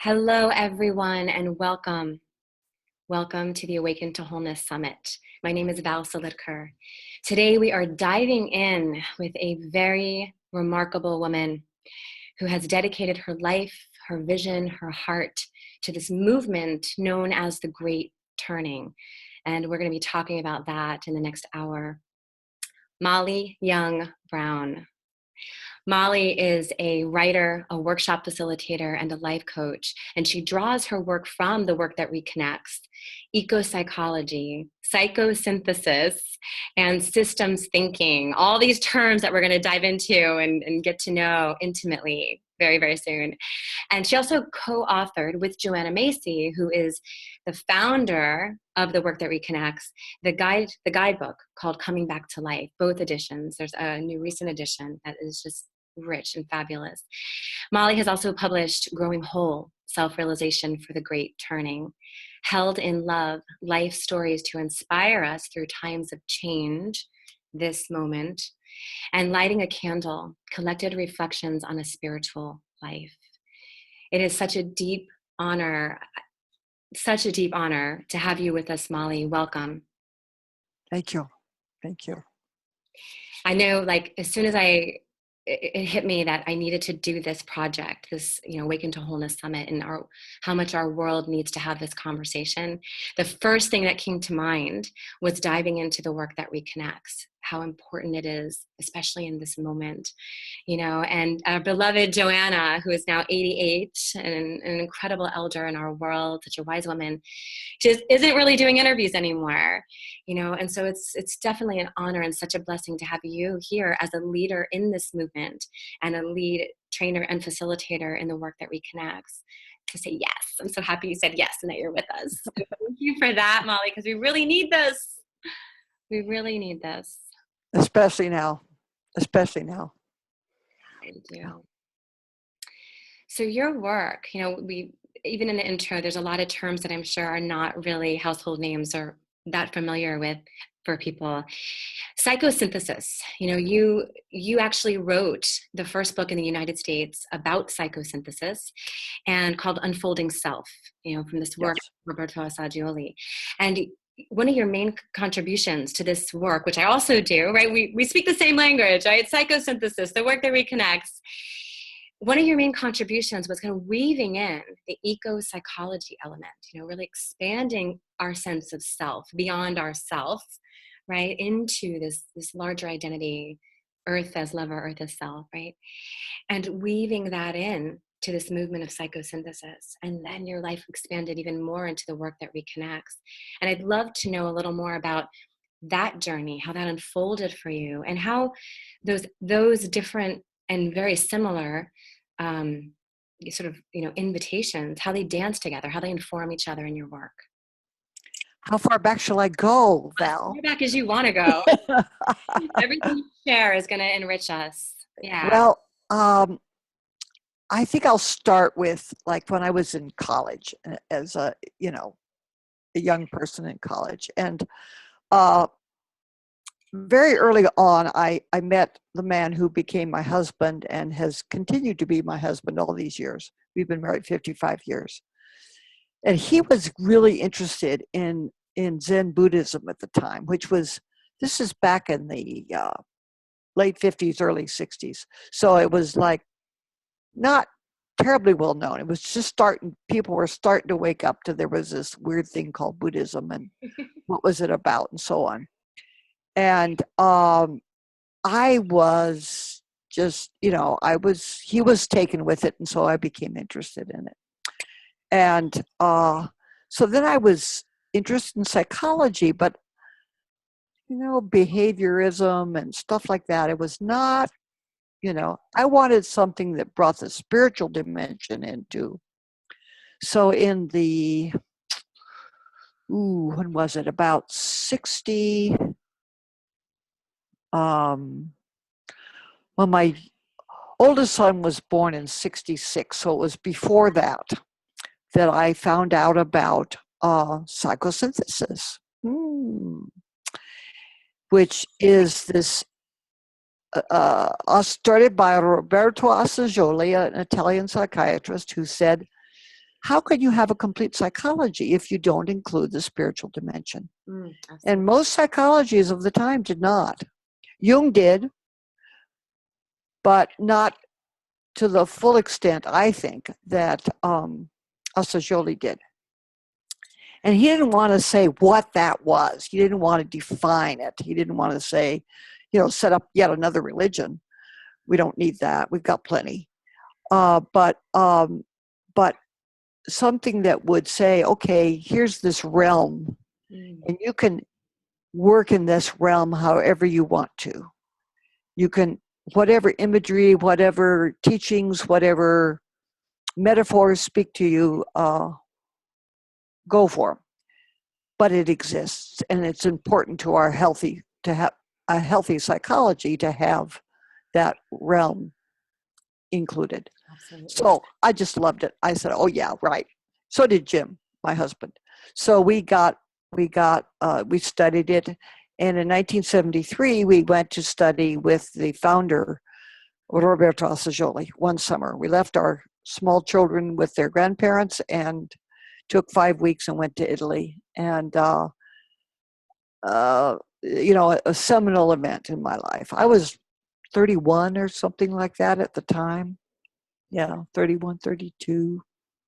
Hello, everyone, and welcome. Welcome to the Awaken to Wholeness Summit. My name is Val Solidker. Today, we are diving in with a very remarkable woman who has dedicated her life, her vision, her heart to this movement known as the Great Turning. And we're going to be talking about that in the next hour. Molly Young Brown. Molly is a writer, a workshop facilitator, and a life coach, and she draws her work from the work that reconnects: eco-psychology, psychosynthesis, and systems thinking, all these terms that we're going to dive into and get to know intimately very, very soon. And she also co-authored with Joanna Macy, who is the founder of the work that reconnects, the guidebook called Coming Back to Life, both editions. There's a new recent edition that is just rich and fabulous. Molly has also published Growing Whole, Self-Realization for the Great Turning, Held in Love, Life Stories to Inspire Us Through Times of Change, This Moment, and Lighting a Candle, Collected Reflections on a Spiritual Life. It is such a deep honor to have you with us, Molly. Welcome. Thank you. Thank you. I know, like, as soon as it hit me that I needed to do this project, this, Awaken to Wholeness Summit, and how much our world needs to have this conversation. The first thing that came to mind was diving into the work that reconnects, how important it is, especially in this moment, and our beloved Joanna, who is now 88 and an incredible elder in our world, such a wise woman, just isn't really doing interviews anymore, and so it's definitely an honor and such a blessing to have you here as a leader in this movement and a lead trainer and facilitator in the work that reconnects, to say yes. I'm so happy you said yes and that you're with us. So thank you for that, Molly, because we really need this. We really need this. Especially now. I do. So your work, we, even in the intro, there's a lot of terms that I'm sure are not really household names or that familiar with for people. Psychosynthesis, you actually wrote the first book in the United States about psychosynthesis, and called Unfolding Self, from this work, yes, of Roberto Assagioli. And one of your main contributions to this work, which I also do, right? We speak the same language, right? Psychosynthesis, the work that reconnects. One of your main contributions was kind of weaving in the eco-psychology element, really expanding our sense of self beyond ourself, right, into this larger identity, earth as lover, earth as self, right? And weaving that in to this movement of psychosynthesis. And then your life expanded even more into the work that reconnects. And I'd love to know a little more about that journey, how that unfolded for you, and how those different and very similar sort of, invitations, how they dance together, how they inform each other in your work. How far back shall I go, Val? As far back as you want to go. Everything you share is going to enrich us. Yeah. Well, I think I'll start with, like, when I was in college as a young person in college. And very early on, I met the man who became my husband and has continued to be my husband all these years. We've been married 55 years. And he was really interested in Zen Buddhism at the time, this is back in the late 50s, early 60s. So it was like not terribly well known. It was just people were starting to wake up to there was this weird thing called Buddhism and what was it about and so on. And I was just, he was taken with it, and so I became interested in it. And so then I was interested in psychology, but, behaviorism and stuff like that, it was not, I wanted something that brought the spiritual dimension into. So in the, when was it? About 60, oldest son was born in 66, so it was before that I found out about psychosynthesis, which is this started by Roberto Assagioli, an Italian psychiatrist, who said, how can you have a complete psychology if you don't include the spiritual dimension? And most psychologies of the time did not. Jung did, but not to the full extent, I think, that Assagioli did. And he didn't want to say what that was. He didn't want to define it. He didn't want to say, set up yet another religion. We don't need that. We've got plenty. But something that would say, okay, here's this realm, and you can work in this realm however you want to. You can, whatever imagery, whatever teachings, whatever metaphors speak to you, go for them. But it exists, and it's important to our to have a healthy psychology to have that realm included. Absolutely. So I just loved it. I said, oh yeah, right. So did Jim, my husband. So we studied it. And in 1973, we went to study with the founder, Roberto Assagioli, one summer. We left our small children with their grandparents and took 5 weeks and went to Italy. And, a seminal event in my life. I was 31 or something like that at the time. Yeah, 31, 32.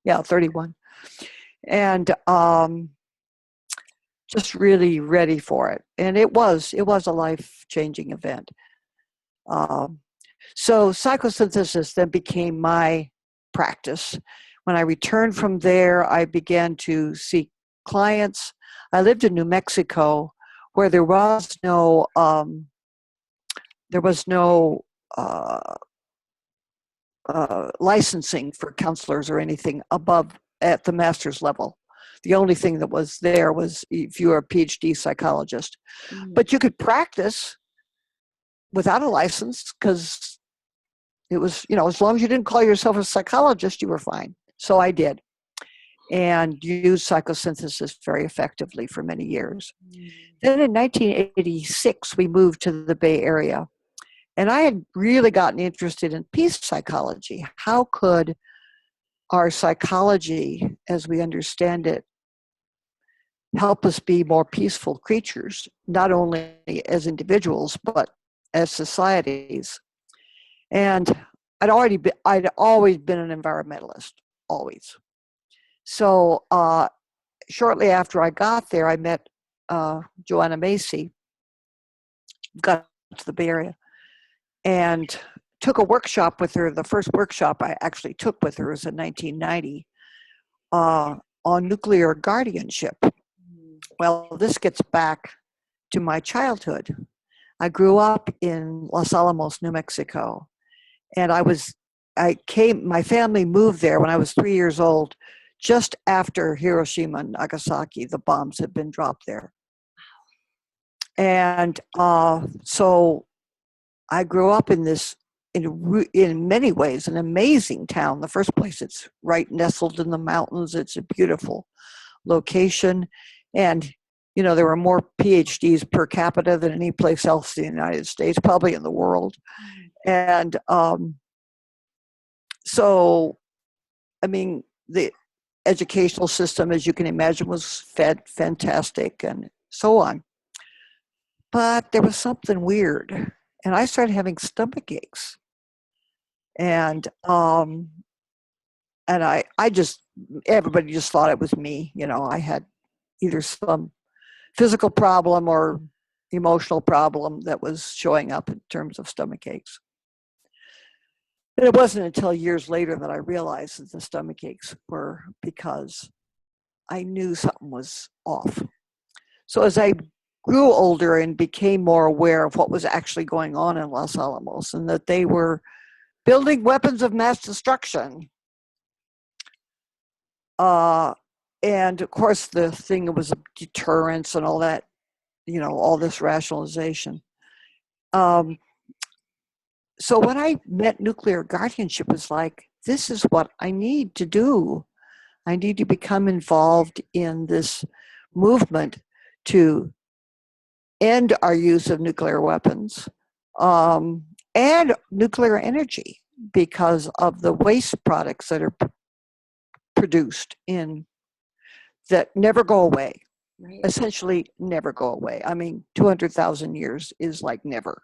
Yeah, 31. And just really ready for it. And it was a life-changing event. So psychosynthesis then became my practice. When I returned from there, I began to seek clients. I lived in New Mexico, where there was no licensing for counselors or anything above at the master's level. The only thing that was there was if you were a PhD psychologist. But you could practice without a license, because it was, as long as you didn't call yourself a psychologist, you were fine. So I did, and used psychosynthesis very effectively for many years. Then in 1986, we moved to the Bay Area, and I had really gotten interested in peace psychology. How could our psychology, as we understand it, help us be more peaceful creatures, not only as individuals, but as societies? And I'd always been an environmentalist, always. So shortly after I got there, I met Joanna Macy, got to the Bay Area, and took a workshop with her. The first workshop I actually took with her was in 1990 on nuclear guardianship. Well, this gets back to my childhood. I grew up in Los Alamos, New Mexico, and my family moved there when I was 3 years old, just after Hiroshima and Nagasaki, the bombs had been dropped there. And so I grew up in this, in many ways, an amazing town. The first place, it's right nestled in the mountains. It's a beautiful location. And, there were more PhDs per capita than any place else in the United States, probably in the world. And so, the educational system, as you can imagine, was fantastic and so on. But there was something weird, and I started having stomach aches. And everybody just thought it was me. I had either some physical problem or emotional problem that was showing up in terms of stomach aches. And it wasn't until years later that I realized that the stomach aches were because I knew something was off. So as I grew older and became more aware of what was actually going on in Los Alamos, and that they were building weapons of mass destruction, and of course the thing was deterrence and all that, all this rationalization. so when I met nuclear guardianship, it was like, this is what I need to do. I need to become involved in this movement to end our use of nuclear weapons, and nuclear energy, because of the waste products that are produced in that never go away. Right. Essentially never go away. I mean, 200,000 years is like never.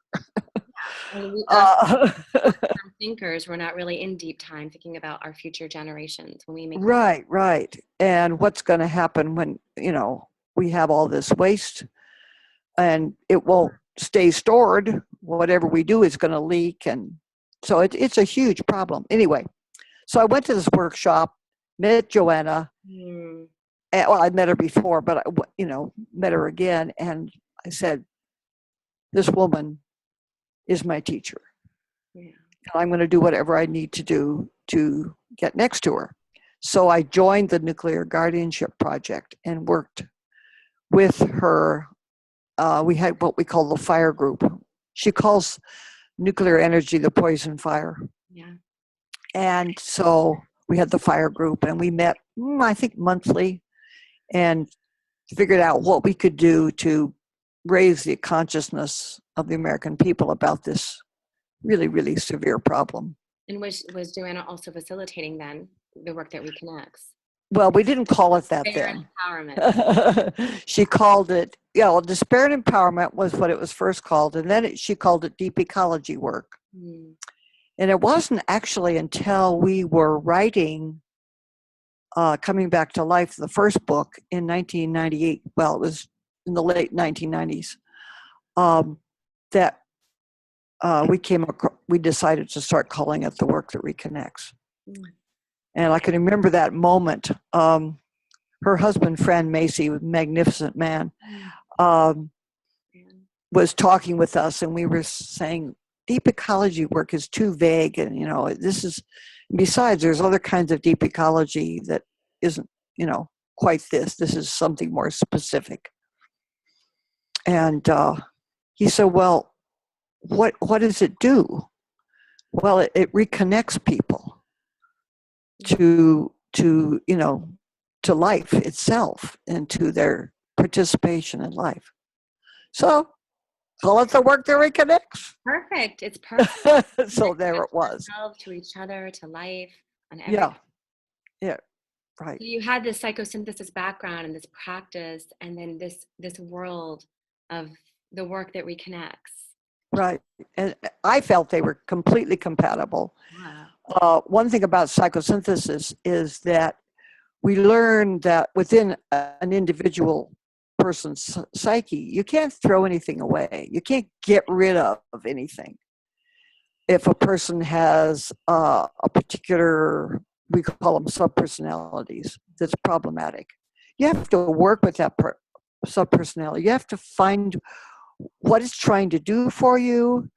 And short-term thinkers, we're not really in deep time thinking about our future generations when we make. Right, right. And what's going to happen when, we have all this waste and it won't stay stored. Whatever we do is going to leak. And so it's a huge problem. Anyway, so I went to this workshop, met Joanna. Well, I met her before, but I, met her again. And I said, this woman is my teacher. Yeah. And I'm going to do whatever I need to do to get next to her. So I joined the Nuclear Guardianship Project and worked with her. We had what we call the fire group. She calls nuclear energy the poison fire. Yeah. And so we had the fire group and we met, I think, monthly, and figured out what we could do to raise the consciousness of the American people about this really, really severe problem. And was Joanna also facilitating then the work that reconnects? Well, we didn't call it that Despair then. Empowerment. She called it, Despair and Empowerment was what it was first called, and then she called it Deep Ecology Work. And it wasn't actually until we were writing Coming Back to Life, the first book in 1998, well, it was in the late 1990s, that we decided to start calling it the work that reconnects. And I can remember that moment. Her husband, Fran Macy, a magnificent man, was talking with us, and we were saying, deep ecology work is too vague, and besides, there's other kinds of deep ecology that isn't quite this. This is something more specific. And he said, well, what does it do? Well, it reconnects people to life itself and to their participation in life. So call it the work that reconnects. Perfect. It's perfect. So there it was. To each other, to life, on everything. Yeah. Right. So you had this psychosynthesis background and this practice, and then this world of the work that reconnects. Right. And I felt they were completely compatible. Wow. One thing about psychosynthesis is that we learn that within an individual person's psyche, you can't throw anything away. You can't get rid of anything. If a person has a particular, we call them subpersonalities, that's problematic, you have to work with that subpersonality. You have to find what it's trying to do for you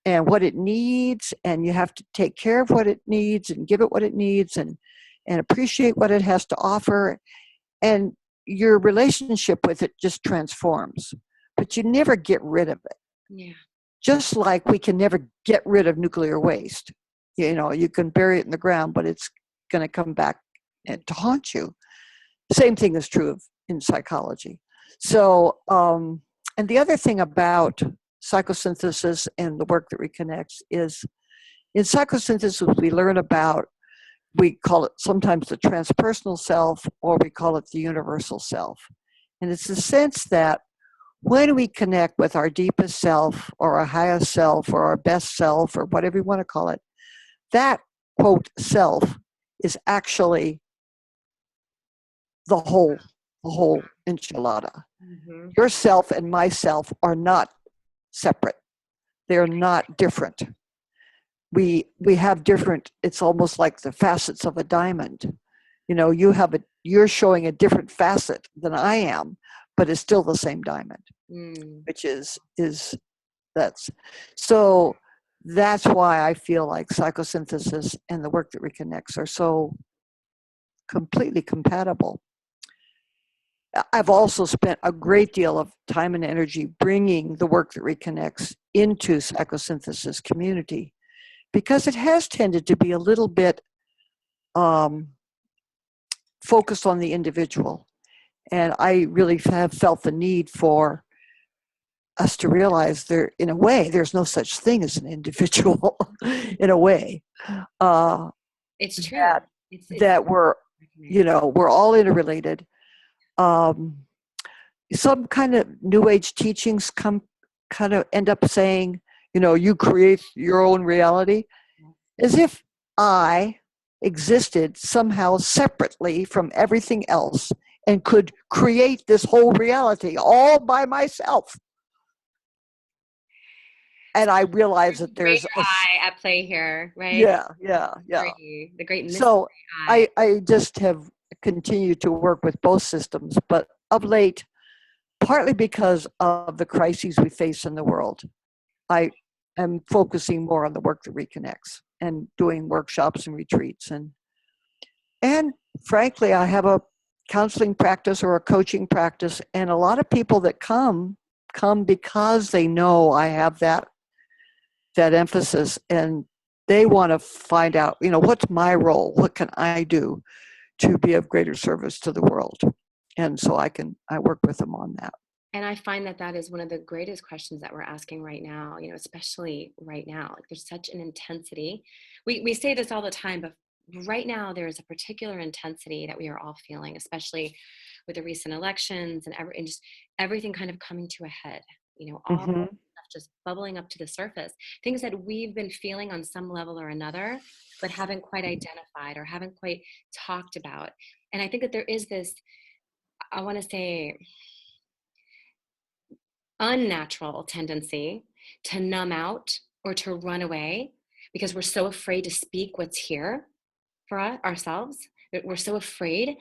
and what it needs, and you have to take care of what it needs and give it what it needs and appreciate what it has to offer. And your relationship with it just transforms, but you never get rid of it. Yeah. Just like we can never get rid of nuclear waste. You can bury it in the ground, but it's going to come back to haunt you. Same thing is true in psychology. So, and the other thing about psychosynthesis and the work that reconnects is in psychosynthesis, we call it sometimes the transpersonal self, or we call it the universal self. And it's the sense that when we connect with our deepest self or our highest self or our best self or whatever you want to call it, that, quote, self is actually the whole enchilada. Mm-hmm. Yourself and myself are not separate. They're not different. We have different, it's almost like the facets of a diamond. You're showing a different facet than I am, but it's still the same diamond, which is so that's why I feel like psychosynthesis and the work that reconnects are so completely compatible. I've also spent a great deal of time and energy bringing the work that reconnects into psychosynthesis community, because it has tended to be a little bit focused on the individual. And I really have felt the need for us to realize there, in a way, there's no such thing as an individual, in a way. It's true. That, It's that we're, we're all interrelated. Some kind of New Age teachings kind of end up saying, you create your own reality, as if I existed somehow separately from everything else and could create this whole reality all by myself. And I realize that there's greater I at play here, right? Yeah. The great mystery So I. I just have continued to work with both systems, but of late, partly because of the crises we face in the world, I am focusing more on the work that reconnects and doing workshops and retreats. And frankly, I have a counseling practice or a coaching practice, and a lot of people that come because they know I have that emphasis, and they want to find out, what's my role? What can I do to be of greater service to the world? And so I work with them on that. And I find that is one of the greatest questions that we're asking right now, especially right now. Like, there's such an intensity. We say this all the time, but right now there is a particular intensity that we are all feeling, especially with the recent elections and just everything kind of coming to a head, all stuff just bubbling up to the surface, things that we've been feeling on some level or another, but haven't quite identified or haven't quite talked about. And I think that there is this, I want to say, unnatural tendency to numb out or to run away because we're so afraid to speak what's here for ourselves. We're so afraid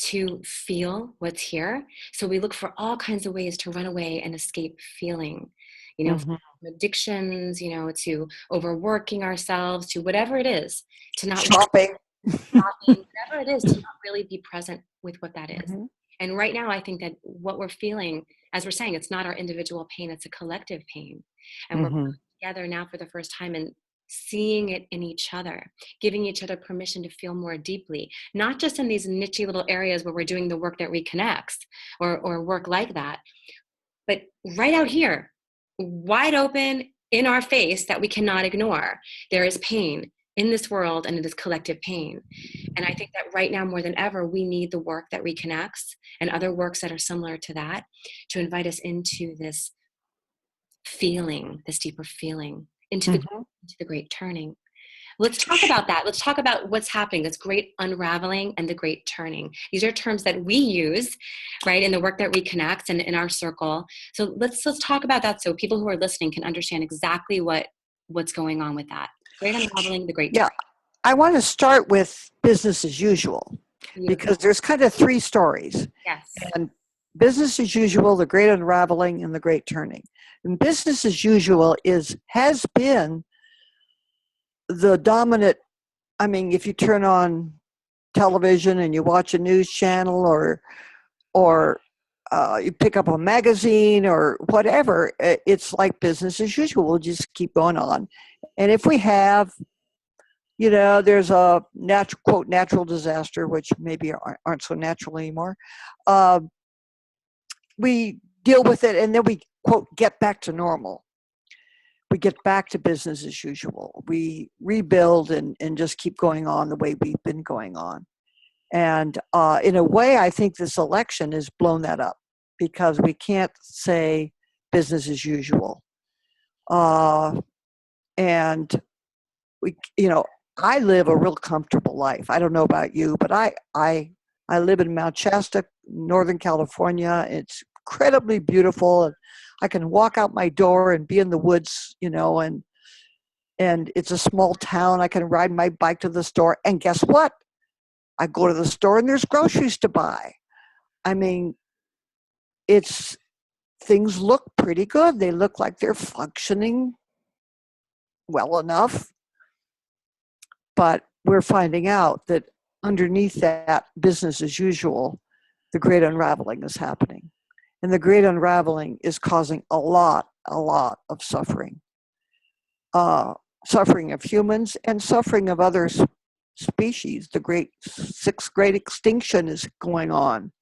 to feel what's here. So we look for all kinds of ways to run away and escape feeling, from addictions, to overworking ourselves, to whatever it is, to not shopping, whatever it is, to not really be present with what that is. And right now, I think that what we're feeling, as we're saying, it's not our individual pain, it's a collective pain. And we're together now for the first time and seeing it in each other, giving each other permission to feel more deeply, not just in these niche little areas where we're doing the work that reconnects or work like that, but right out here, wide open in our face that we cannot ignore. There is pain in this world, and it is collective pain. And I think that right now more than ever, we need the work that reconnects and other works that are similar to that to invite us into this feeling, this deeper feeling, into the great turning. Let's talk about that. Let's talk about what's happening, this great unraveling and the great turning. These are terms that we use, right, in the work that reconnects and in our circle. So let's talk about that so people who are listening can understand exactly what's going on with that. Great unraveling, the great turning. I want to start with business as usual because there's kind of three stories. Yes. And business as usual, the great unraveling, and the great turning. And business as usual has been the dominant. I mean, if you turn on television and you watch a news channel or you pick up a magazine or whatever, it's like business as usual. We'll just keep going on. And if we have, there's a natural disaster, which maybe aren't so natural anymore. We deal with it, and then we, quote, get back to normal. We get back to business as usual. We rebuild and just keep going on the way we've been going on. And in a way, I think this election has blown that up because we can't say business as usual. And we, I live a real comfortable life. I don't know about you, but I live in Mount Shasta, Northern California. It's incredibly beautiful. I can walk out my door and be in the woods, and it's a small town. I can ride my bike to the store, and guess what? I go to the store and there's groceries to buy. I mean, things look pretty good. They look like they're functioning well enough. But we're finding out that underneath that business as usual, the great unraveling is happening. And the great unraveling is causing a lot of suffering. suffering of humans and suffering of other species. The sixth great extinction is going on.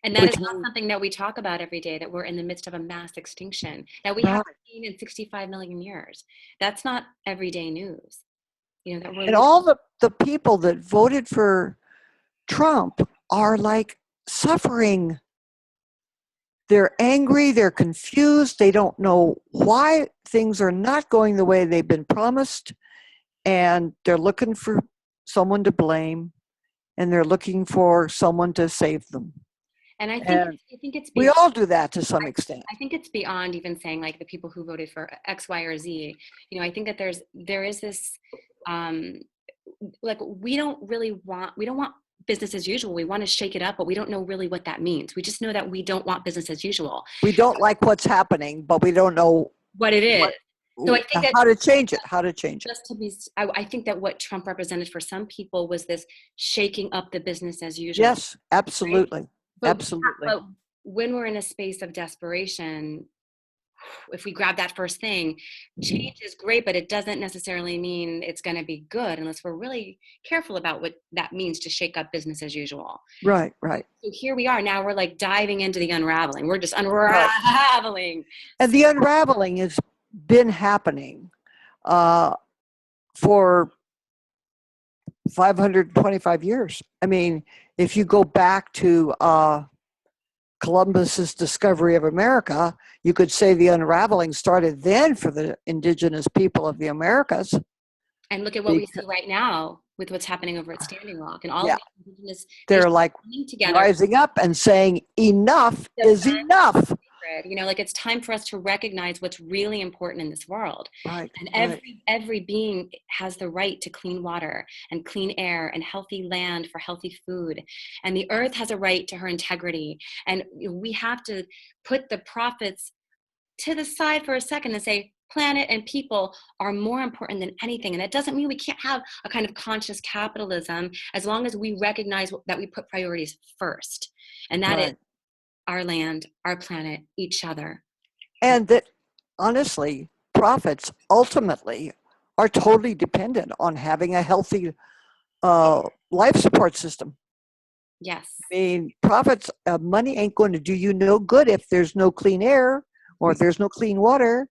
And that is not something that we talk about every day, that we're in the midst of a mass extinction that we haven't seen in 65 million years. That's not everyday news. That we're and all the people that voted for Trump are like suffering. They're angry, they're confused, they don't know why things are not going the way they've been promised, and they're looking for someone to blame, and they're looking for someone to save them. And I think it's we all do that to some extent. I think it's beyond even saying like the people who voted for X, Y, or Z. I think that there is this like we don't want business as usual. We want to shake it up, but we don't know really what that means. We just know that we don't want business as usual. We don't like what's happening, but we don't know what it is. So I think how to change it. Just to be, I think that what Trump represented for some people was this shaking up the business as usual. Yes, absolutely. Right? Absolutely. But when we're in a space of desperation, if we grab that first thing, change is great, but it doesn't necessarily mean it's going to be good unless we're really careful about what that means to shake up business as usual. Right. So here we are now, we're like diving into the unraveling. We're just unraveling. And the unraveling has been happening for 525 years. I mean, if you go back to Columbus's discovery of America, you could say the unraveling started then for the indigenous people of the Americas. And look at what we see right now with what's happening over at Standing Rock and all of the indigenous. They're like rising up and saying enough is enough. Like it's time for us to recognize what's really important in this world. Right. And every being has the right to clean water and clean air and healthy land for healthy food. And the earth has a right to her integrity. And we have to put the profits to the side for a second and say, planet and people are more important than anything. And that doesn't mean we can't have a kind of conscious capitalism as long as we recognize that we put priorities first. And that is our land, our planet, each other. And that, honestly, profits ultimately are totally dependent on having a healthy life support system. Yes. I mean, profits, money ain't going to do you no good if there's no clean air or if there's no clean water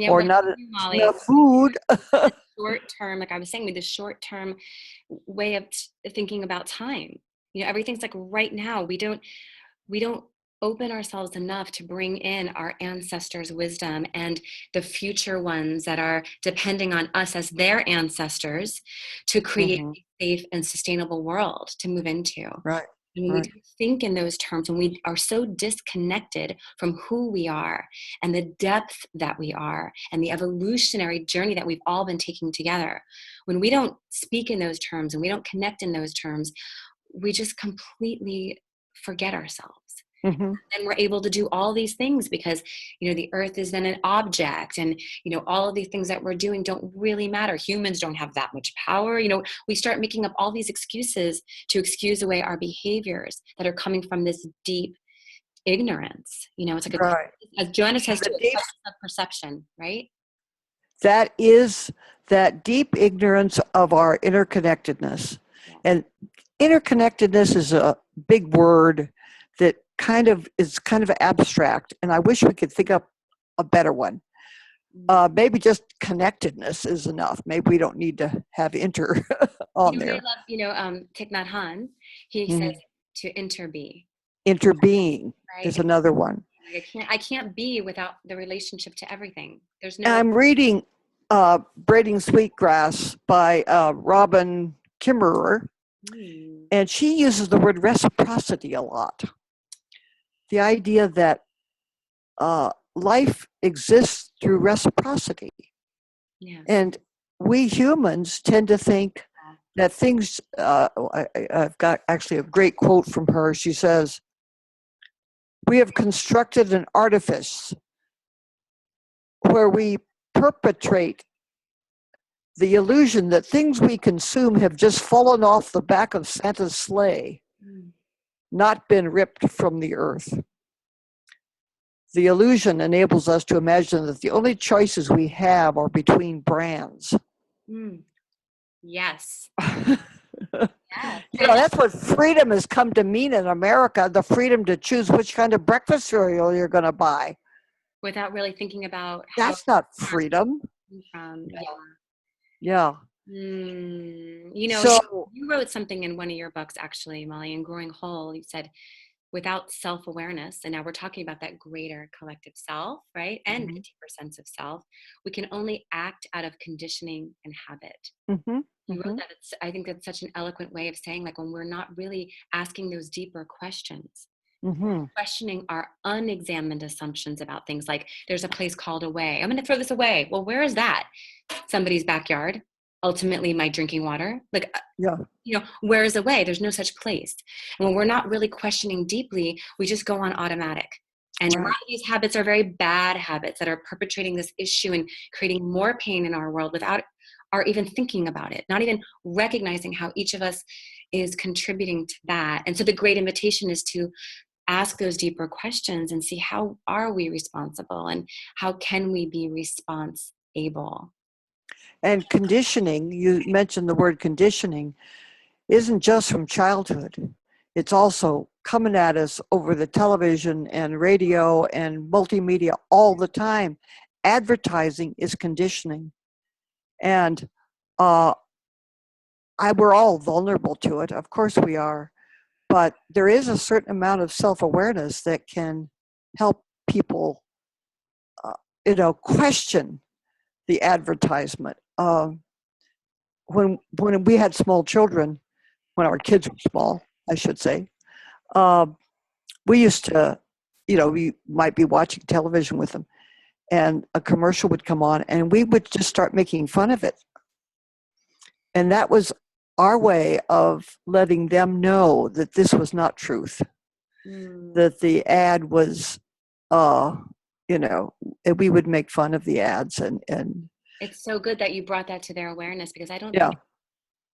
or not enough food. Short term, like I was saying, with the short term way of thinking about time. Everything's like right now. We don't open ourselves enough to bring in our ancestors' wisdom and the future ones that are depending on us as their ancestors to create a safe and sustainable world to move into. Right. And when we don't think in those terms, when we are so disconnected from who we are and the depth that we are and the evolutionary journey that we've all been taking together, when we don't speak in those terms and we don't connect in those terms, we just completely forget ourselves. And we're able to do all these things because, the earth is then an object and, all of these things that we're doing don't really matter. Humans don't have that much power. We start making up all these excuses to excuse away our behaviors that are coming from this deep ignorance. It's like as Joanna says, to a perception, right? That is that deep ignorance of our interconnectedness. And interconnectedness is a big word that is kind of abstract, and I wish we could think up a better one. Maybe just connectedness is enough. Maybe we don't need to have inter on there. I love, Thich Nhat Hanh. He says to interbe. Interbeing is another one. I can't be without the relationship to everything. There's no. And I'm reading "Braiding Sweetgrass" by Robin Kimmerer, and she uses the word reciprocity a lot. The idea that life exists through reciprocity. Yes. And we humans tend to think that things, I've got actually a great quote from her. She says, "We have constructed an artifice where we perpetrate the illusion that things we consume have just fallen off the back of Santa's sleigh. Not been ripped from the earth. the illusion enables us to imagine that the only choices we have are between brands. Mm. Yes. Yes. That's what freedom has come to mean in America, the freedom to choose which kind of breakfast cereal you're going to buy. Without really thinking about how That's not freedom. from. Yeah. So, You wrote something in one of your books, actually, Molly, in Growing Whole. You said, without self-awareness, and now we're talking about that greater collective self, right? And a deeper sense of self, we can only act out of conditioning and habit. You wrote that. I think that's such an eloquent way of saying, like, when we're not really asking those deeper questions, questioning our unexamined assumptions about things like, there's a place called away. I'm going to throw this away. Well, where is that? Somebody's backyard. Ultimately, my drinking water. Like, where is away? There's no such place. And when we're not really questioning deeply, we just go on automatic. And a lot of these habits are very bad habits that are perpetrating this issue and creating more pain in our world without our even thinking about it, not even recognizing how each of us is contributing to that. And so the great invitation is to ask those deeper questions and see, how are we responsible and how can we be responsible? And conditioning, you mentioned the word conditioning, isn't just from childhood. It's also coming at us over the television and radio and multimedia all the time. Advertising is conditioning. And we're all vulnerable to it. Of course we are. But there is a certain amount of self-awareness that can help people, question the advertisement. When we had small children, when our kids were small, I should say, we used to, we might be watching television with them, and a commercial would come on, and we would just start making fun of it. And that was our way of letting them know that this was not truth, that the ad was, we would make fun of the ads. And it's so good that you brought that to their awareness, because I don't think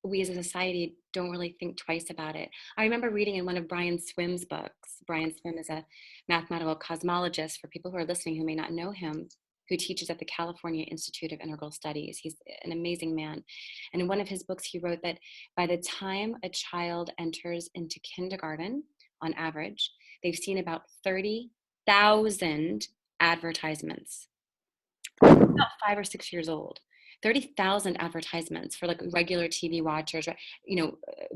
we as a society don't really think twice about it. I remember reading in one of Brian Swim's books. Brian Swim is a mathematical cosmologist, for people who are listening who may not know him, who teaches at the California Institute of Integral Studies. He's an amazing man. And in one of his books, he wrote that by the time a child enters into kindergarten, on average, they've seen about 30,000 advertisements. About 5 or 6 years old. 30,000 advertisements for like regular TV watchers,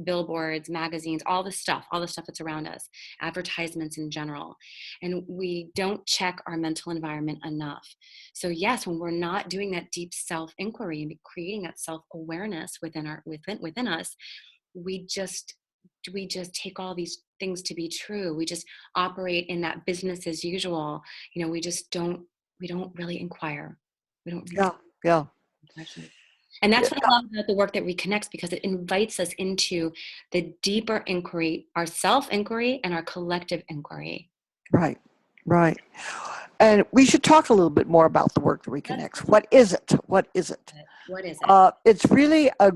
billboards, magazines, all the stuff that's around us, advertisements in general. And we don't check our mental environment enough. So yes, when we're not doing that deep self-inquiry and creating that self-awareness within us, we just take all these things to be true. We just operate in that business as usual. We don't really inquire. We don't. Yeah. And that's what I love about the work that reconnects, because it invites us into the deeper inquiry, our self-inquiry and our collective inquiry. Right. And we should talk a little bit more about the work that reconnects. What is it? It's really a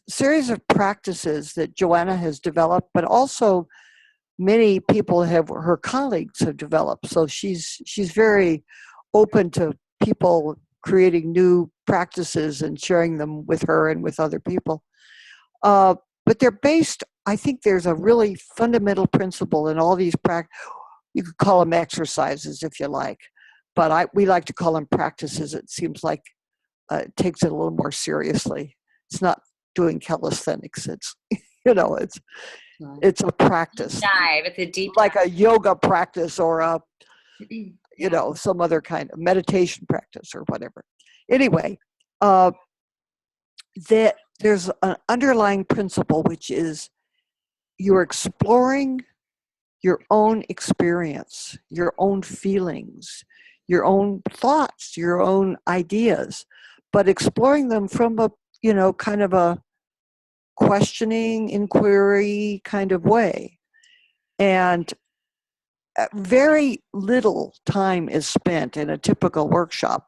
series of practices that Joanna has developed, but also many people her colleagues have developed. So she's very open to people creating new practices and sharing them with her and with other people. But they're based, I think there's a really fundamental principle in all these you could call them exercises if you like, but we like to call them practices. It seems like it takes it a little more seriously. It's not doing calisthenics. It's, it's a practice. It's a deep like a yoga practice or a some other kind of meditation practice or whatever. Anyway, there's an underlying principle, which is you're exploring your own experience, your own feelings, your own thoughts, your own ideas, but exploring them from a, kind of a questioning, inquiry kind of way. And very little time is spent in a typical workshop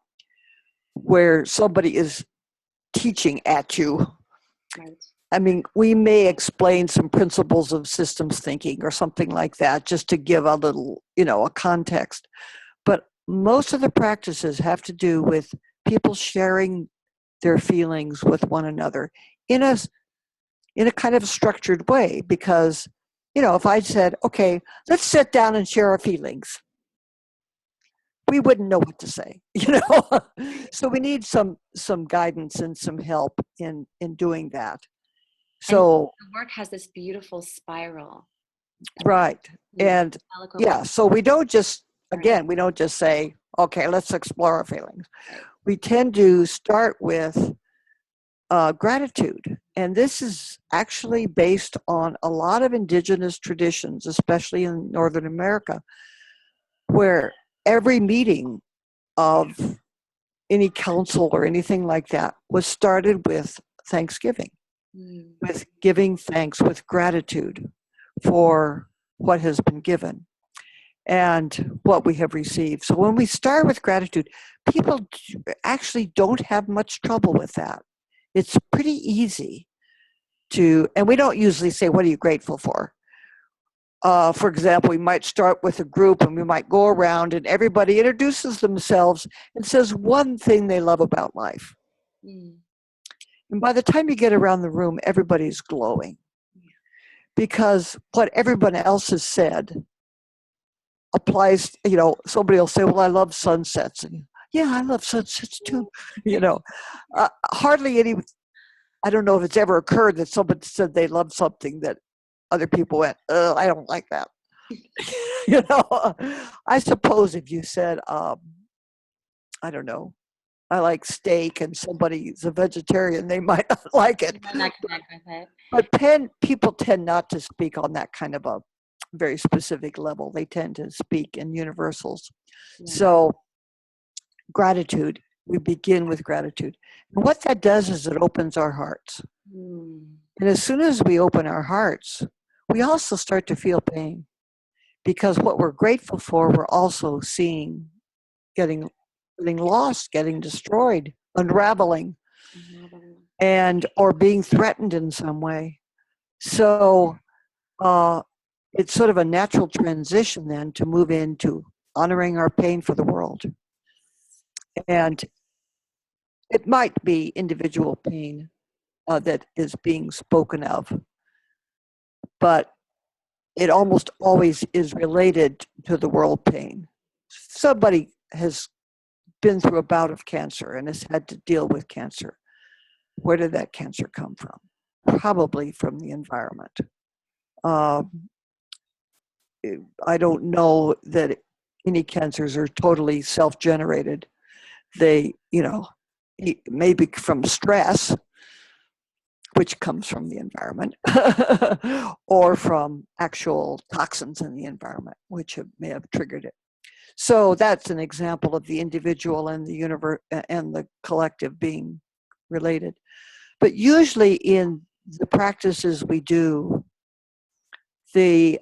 where somebody is teaching at you. Right. I mean, we may explain some principles of systems thinking or something like that, just to give a little, a context. most of the practices have to do with people sharing their feelings with one another in a kind of structured way. Because, if I said, okay, let's sit down and share our feelings, we wouldn't know what to say, So we need some guidance and some help in doing that. And So the work has this beautiful spiral. right. And Eloquently. yeah, so we don't just say, okay, let's explore our feelings. Right. We tend to start with gratitude. And this is actually based on a lot of indigenous traditions, especially in Northern America, where every meeting of any council or anything like that was started with Thanksgiving, with giving thanks, with gratitude for what has been given and what we have received. So when we start with gratitude, people actually don't have much trouble with that. It's pretty easy and we don't usually say, what are you grateful for? For example, we might start with a group and we might go around and everybody introduces themselves and says one thing they love about life. And by the time you get around the room, everybody's glowing. Because what everyone else has said applies, somebody will say, well, I love sunsets. And yeah, I love sunsets too. Hardly any, I don't know if it's ever occurred that somebody said they love something that other people went, oh, I don't like that. I suppose if you said, I don't know, I like steak and somebody's a vegetarian, they might not like it. Not connect with it. But people tend not to speak on that kind of a very specific level. They tend to speak in universals. Yeah. So gratitude, we begin with gratitude. And what that does is it opens our hearts. And as soon as we open our hearts, we also start to feel pain. Because what we're grateful for, we're also seeing getting lost, getting destroyed, unraveling, or being threatened in some way. So it's sort of a natural transition then to move into honoring our pain for the world. And it might be individual pain that is being spoken of, but it almost always is related to the world pain. Somebody has been through a bout of cancer and has had to deal with cancer. Where did that cancer come from? Probably from the environment. I don't know that any cancers are totally self-generated. They, maybe from stress, which comes from the environment, or from actual toxins in the environment, which may have triggered it. So that's an example of the individual and the universe and the collective being related. But usually in the practices we do, the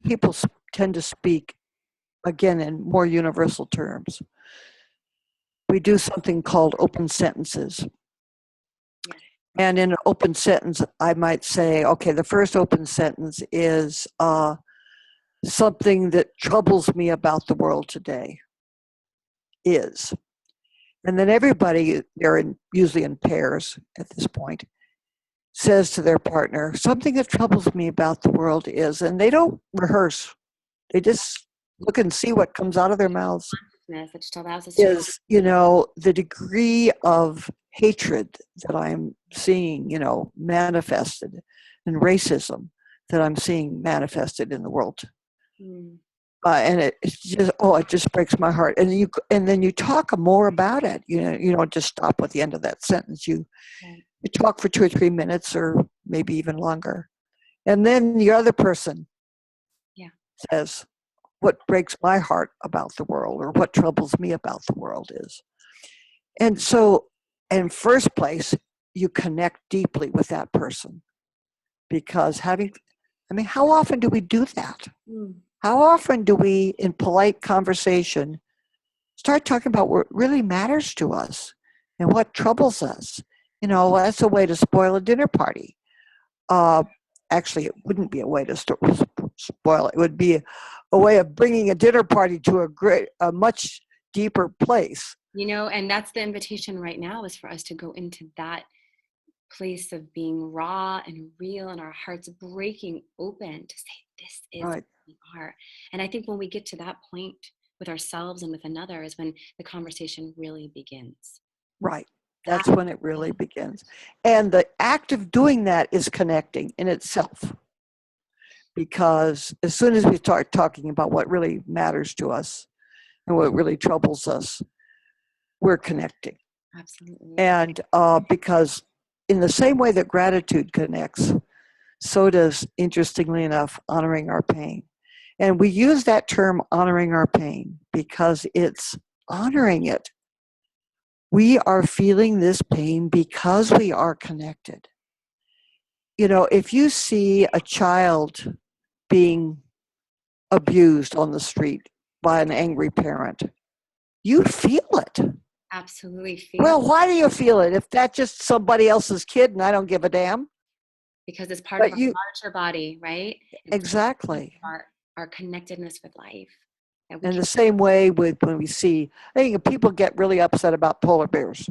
people tend to speak, again, in more universal terms. We do something called open sentences. And in an open sentence, I might say, okay, the first open sentence is something that troubles me about the world today is. And then everybody, usually in pairs at this point, says to their partner, something that troubles me about the world is, and they don't rehearse. They just look and see what comes out of their mouths. Is, the degree of hatred that I'm seeing, manifested, and racism that I'm seeing manifested in the world. And it just breaks my heart. And then you talk more about it. You don't just stop at the end of that sentence. You talk for 2 or 3 minutes, or maybe even longer. And then the other person says, what breaks my heart about the world, or what troubles me about the world is. And so, in first place, you connect deeply with that person. Because how often do we do that? How often do we, in polite conversation, start talking about what really matters to us and what troubles us? That's a way to spoil a dinner party. Actually, it wouldn't be a way to spoil it. It would be a way of bringing a dinner party to a much deeper place. And that's the invitation right now, is for us to go into that place of being raw and real, and our hearts breaking open to say, this is Right. who we are. And I think when we get to that point with ourselves and with another is when the conversation really begins. Right. That's when it really begins. And the act of doing that is connecting in itself. Because as soon as we start talking about what really matters to us and what really troubles us, we're connecting. Absolutely. And because in the same way that gratitude connects, so does, interestingly enough, honoring our pain. And we use that term, honoring our pain, because it's honoring it. We are feeling this pain because we are connected. If you see a child being abused on the street by an angry parent, you feel it. Absolutely feel. Well, why do you feel it? If that's just somebody else's kid and I don't give a damn. Because it's part of our larger body, right? Exactly. Our connectedness with life. And the same way with when we see, I think people get really upset about polar bears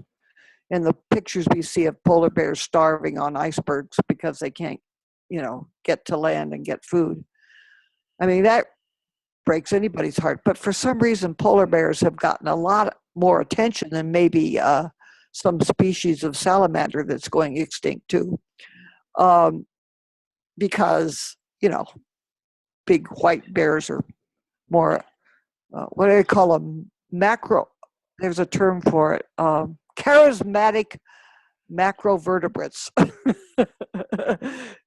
and the pictures we see of polar bears starving on icebergs because they can't, get to land and get food. I mean, that breaks anybody's heart. But for some reason, polar bears have gotten a lot more attention than maybe some species of salamander that's going extinct too. Because, big white bears are more, what do they call them? There's a term for it, charismatic macrovertebrates.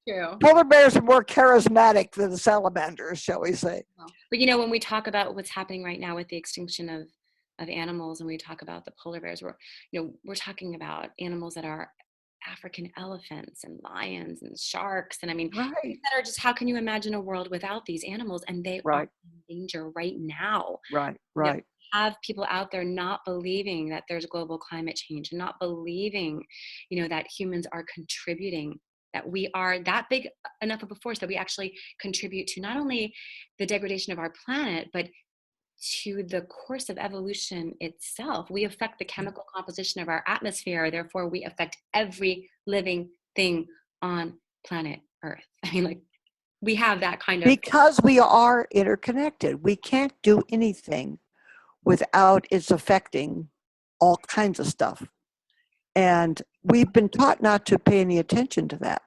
True. Polar bears are more charismatic than the salamanders, shall we say. But when we talk about what's happening right now with the extinction of animals, and we talk about the polar bears, we're talking about animals that are African elephants and lions and sharks. And right. that are just, how can you imagine a world without these animals? And they are in danger right now. Right. Have people out there not believing that there's global climate change, and not believing, that humans are contributing, that we are that big enough of a force that we actually contribute to not only the degradation of our planet, but to the course of evolution itself. We affect the chemical composition of our atmosphere, therefore we affect every living thing on planet Earth. We have that kind of... Because we are interconnected. We can't do anything without it's affecting all kinds of stuff. And we've been taught not to pay any attention to that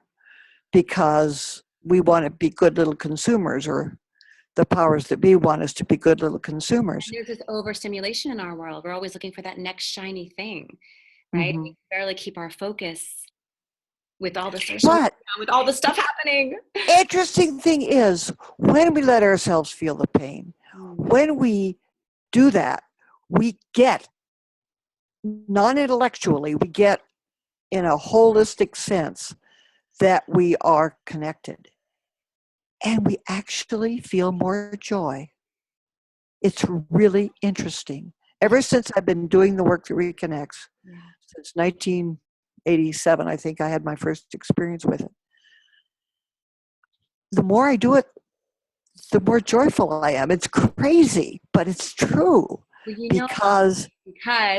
because we want to be good little consumers, or the powers that be want us to be good little consumers. And there's this overstimulation in our world. We're always looking for that next shiny thing, right? Mm-hmm. We barely keep our focus with all the social media, with all the stuff happening. Interesting thing is, when we let ourselves feel the pain, when we do that, we get, non-intellectually, we get in a holistic sense that we are connected. And we actually feel more joy. It's really interesting. Ever since I've been doing the work that reconnects, since 1987, I think I had my first experience with it. The more I do it, the more joyful I am. It's crazy, but it's true. Because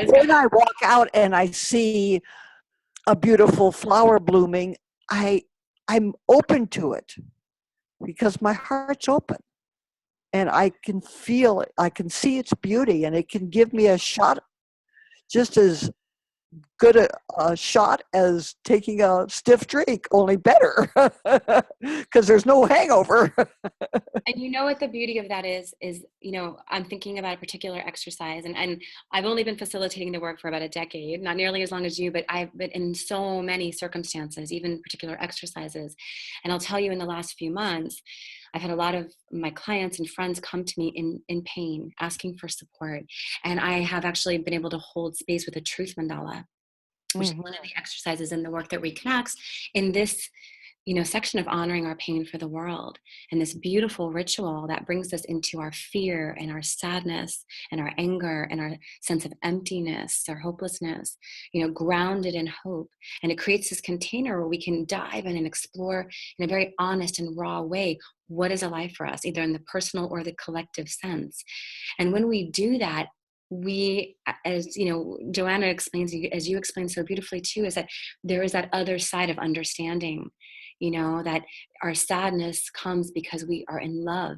when I walk out and I see a beautiful flower blooming, I'm open to it because my heart's open. And I can feel it. I can see its beauty, and it can give me a shot, just as good a shot as taking a stiff drink, only better, because there's no hangover. And what the beauty of that is, I'm thinking about a particular exercise, and I've only been facilitating the work for about a decade, not nearly as long as you, but I've been in so many circumstances, even particular exercises. And I'll tell you, in the last few months, I've had a lot of my clients and friends come to me in pain, asking for support. And I have actually been able to hold space with a truth mandala, which is one of the exercises in the work that reconnects, in this section of honoring our pain for the world, and this beautiful ritual that brings us into our fear and our sadness and our anger and our sense of emptiness or hopelessness, grounded in hope. And it creates this container where we can dive in and explore in a very honest and raw way what is alive for us, either in the personal or the collective sense. And when we do that, we, as Joanna explains, as you explained so beautifully too, is that there is that other side of understanding, that our sadness comes because we are in love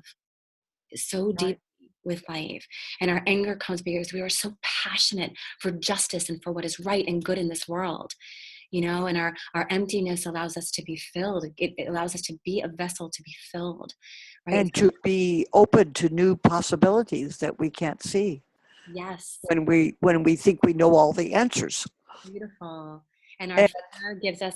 so deep with life, and our anger comes because we are so passionate for justice and for what is right and good in this world, and our emptiness allows us to be filled. It allows us to be a vessel to be filled, right? And to be open to new possibilities that we can't see. Yes. When we think we know all the answers. Beautiful. And our fear gives us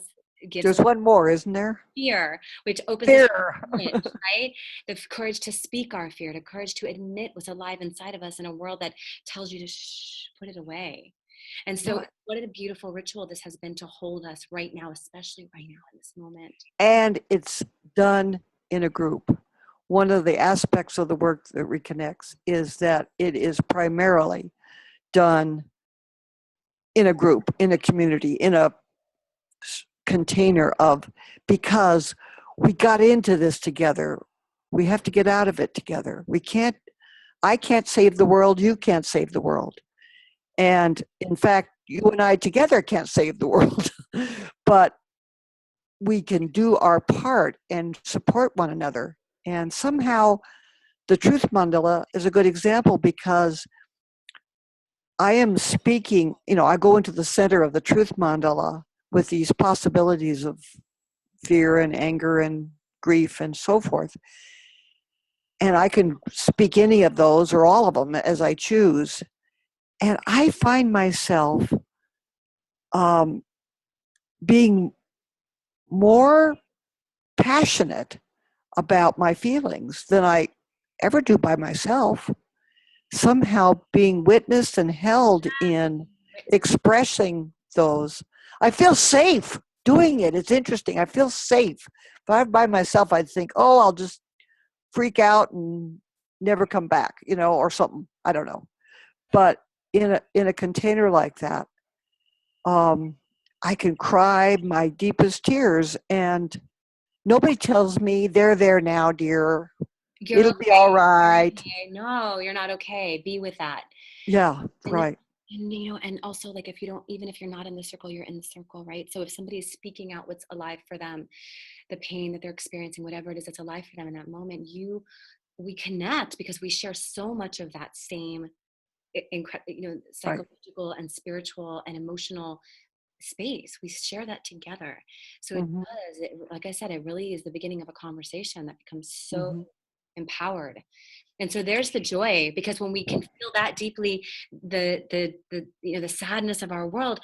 there's one more, isn't there? Fear, which opens fear. Courage, right? The courage to speak our fear, the courage to admit what's alive inside of us in a world that tells you to put it away. And so what a beautiful ritual this has been to hold us right now, especially right now in this moment. And it's done in a group. One of the aspects of the work that reconnects is that it is primarily done in a group, in a community, in a container of, because we got into this together. We have to get out of it together. I can't save the world. You can't save the world. And in fact, you and I together can't save the world, but we can do our part and support one another. And somehow the Truth Mandala is a good example, because I am speaking, I go into the center of the Truth Mandala with these possibilities of fear and anger and grief and so forth. And I can speak any of those or all of them as I choose. And I find myself being more passionate about my feelings than I ever do by myself. Somehow being witnessed and held in expressing those. I feel safe doing it. It's interesting. I feel safe. If I'm by myself, I'd think, oh, I'll just freak out and never come back, or something. I don't know. But in a container like that, I can cry my deepest tears, and nobody tells me they're there now, dear. It'll be all right. No, you're not okay. Be with that. Yeah, right. And also, like, even if you're not in the circle, you're in the circle, right? So if somebody is speaking out what's alive for them, the pain that they're experiencing, whatever it is that's alive for them in that moment, we connect because we share so much of that same, psychological and spiritual and emotional space. We share that together. So it does, like I said, it really is the beginning of a conversation that becomes so empowered. And so there's the joy, because when we can feel that deeply, the sadness of our world,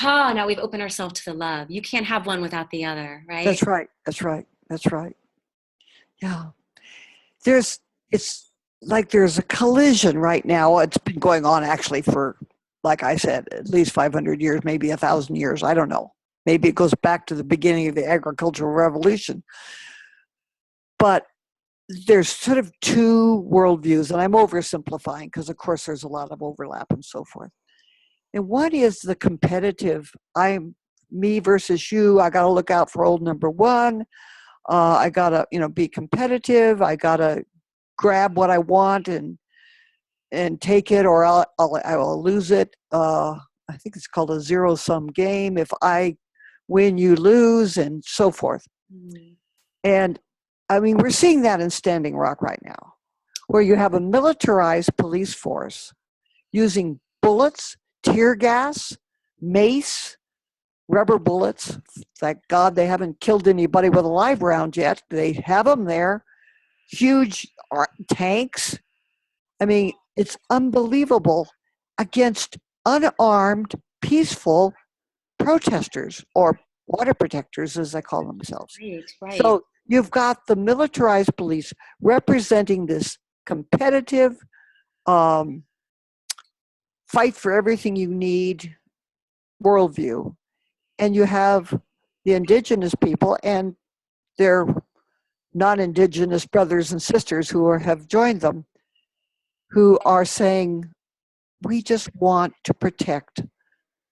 now we've opened ourselves to the love. You can't have one without the other, right? That's right. Yeah. It's like there's a collision right now. It's been going on actually for, like I said, at least 500 years, maybe 1,000 years. I don't know. Maybe it goes back to the beginning of the agricultural revolution. But there's sort of two worldviews, and I'm oversimplifying because, of course, there's a lot of overlap and so forth. And one is the competitive, I'm me versus you. I got to look out for old number one. I got to, be competitive. I got to grab what I want and take it, or I will lose it. I think it's called a zero-sum game. If I win, you lose, and so forth. And I mean, we're seeing that in Standing Rock right now, where you have a militarized police force using bullets, tear gas, mace, rubber bullets. Thank God they haven't killed anybody with a live round yet. They have them there. Huge tanks. I mean, it's unbelievable, against unarmed, peaceful protesters, or water protectors, as they call themselves. Right. So you've got the militarized police representing this competitive, fight for everything you need worldview. And you have the indigenous people and their non-Indigenous brothers and sisters who have joined them, who are saying, we just want to protect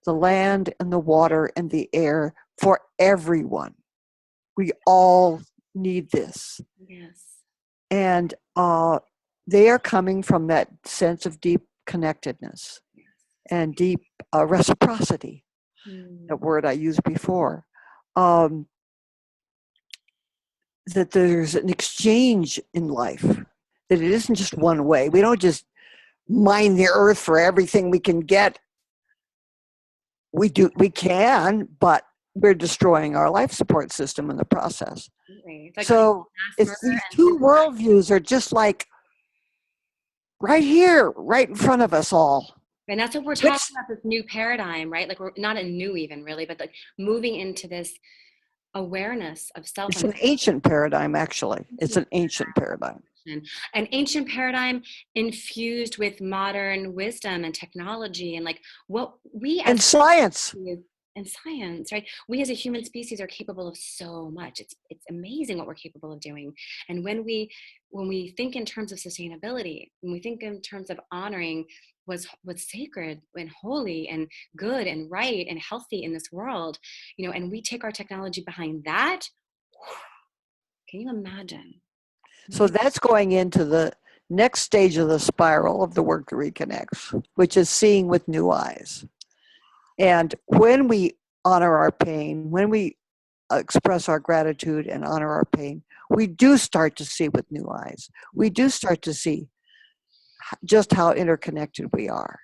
the land and the water and the air for everyone. We all need this. Yes. And they are coming from that sense of deep connectedness and deep reciprocity, that word I used before. That there's an exchange in life, that it isn't just one way. We don't just mine the earth for everything we can get. We can, but we're destroying our life support system in the process. Like so it's these two worldviews are just like right here, right in front of us all. And that's what we're talking about, this new paradigm, right? Like, we're not a new even really, but like moving into this awareness of self. It's an ancient paradigm, actually. It's an ancient paradigm. An ancient paradigm infused with modern wisdom and technology, and like what we as science. And science, right? We as a human species are capable of so much. It's amazing what we're capable of doing. And when we think in terms of sustainability, when we think in terms of honoring what's sacred and holy and good and right and healthy in this world, and we take our technology behind that, can you imagine? So that's going into the next stage of the spiral of the work that reconnects, which is seeing with new eyes. And when we honor our pain, when we express our gratitude and honor our pain, we do start to see with new eyes. We do start to see just how interconnected we are,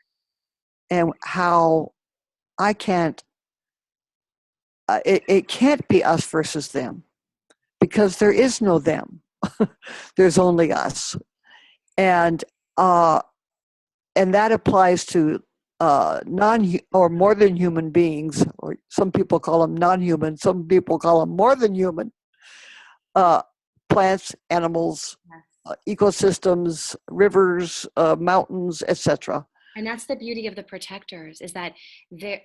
and how it can't be us versus them, because there is no them. There's only us. And that applies to non or more than human beings, or some people call them non-human, some people call them more than human, plants, animals, ecosystems, rivers, mountains, etc. And that's the beauty of the protectors, is that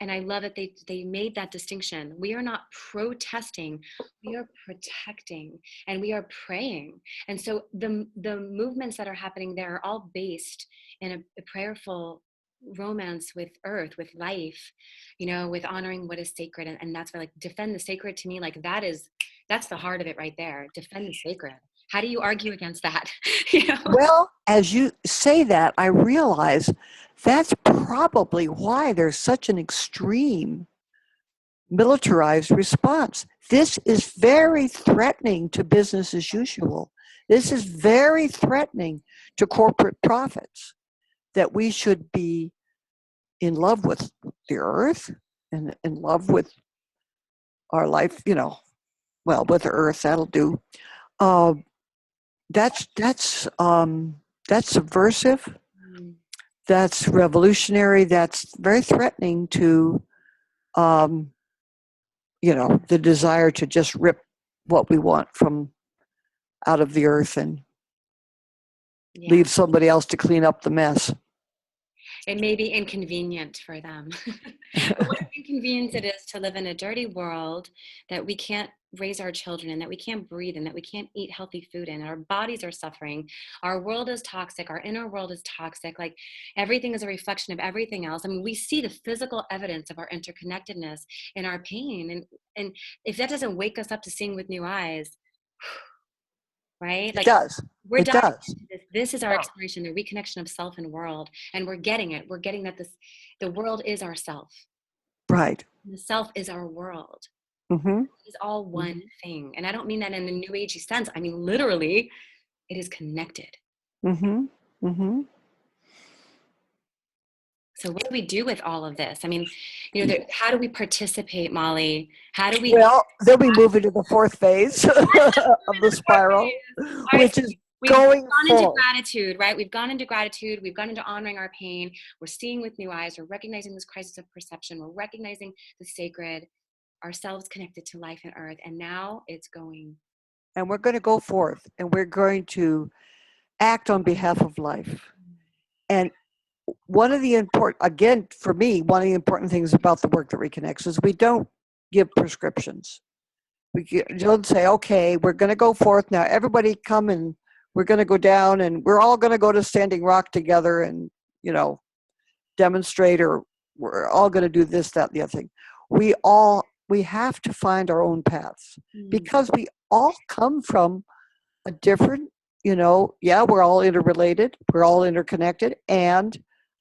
and I love it, they made that distinction. We are not protesting, we are protecting, and we are praying. And so the movements that are happening there are all based in a prayerful romance with earth, with life, with honoring what is sacred. And that's why, like, defend the sacred, to me, like, that's the heart of it right there. Defend the sacred. How do you argue against that? Well, as you say that, I realize that's probably why there's such an extreme militarized response. This is very threatening to business as usual. This is very threatening to corporate profits, that we should be in love with the earth and in love with our life, with the earth, that'll do. That's subversive. That's revolutionary. That's very threatening to, the desire to just rip what we want from out of the earth and leave somebody else to clean up the mess. It may be inconvenient for them. But what an inconvenience it is to live in a dirty world that we can't raise our children in, that we can't breathe in, that we can't eat healthy food in. Our bodies are suffering. Our world is toxic. Our inner world is toxic. Like, everything is a reflection of everything else. I mean, we see the physical evidence of our interconnectedness in our pain. And if that doesn't wake us up to seeing with new eyes, right? Like, it does. We're diving into this. This is our exploration, the reconnection of self and world. And we're getting it. We're getting that the world is ourself. Right. And the self is our world. Mm-hmm. It is all one thing. And I don't mean that in a new agey sense. I mean, literally, it is connected. Mm-hmm. Mm-hmm. So what do we do with all of this? I mean, how do we participate, Molly? How do we? Well, then we move into the fourth phase of the spiral, which is going into gratitude, right? We've gone into gratitude. We've gone into honoring our pain. We're seeing with new eyes. We're recognizing this crisis of perception. We're recognizing the sacred, ourselves connected to life and earth. And now it's going. And we're going to go forth, and we're going to act on behalf of life. And one of the important things about the work that reconnects is we don't give prescriptions. don't say, okay, we're going to go forth now. Everybody come, and we're going to go down, and we're all going to go to Standing Rock together and, demonstrate, or we're all going to do this, that, and the other thing. We have to find our own paths, because we all come from a different, we're all interrelated, we're all interconnected, and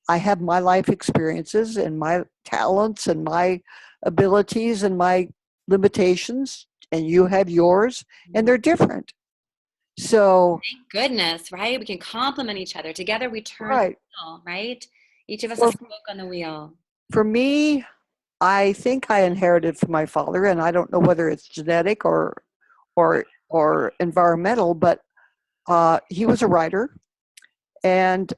I have my life experiences and my talents and my abilities and my limitations, and you have yours, and they're different. So thank goodness, right? We can complement each other. Together we turn right. the wheel, right? Each of us a spoke on the wheel. For me, I think I inherited from my father, and I don't know whether it's genetic or environmental, but he was a writer, and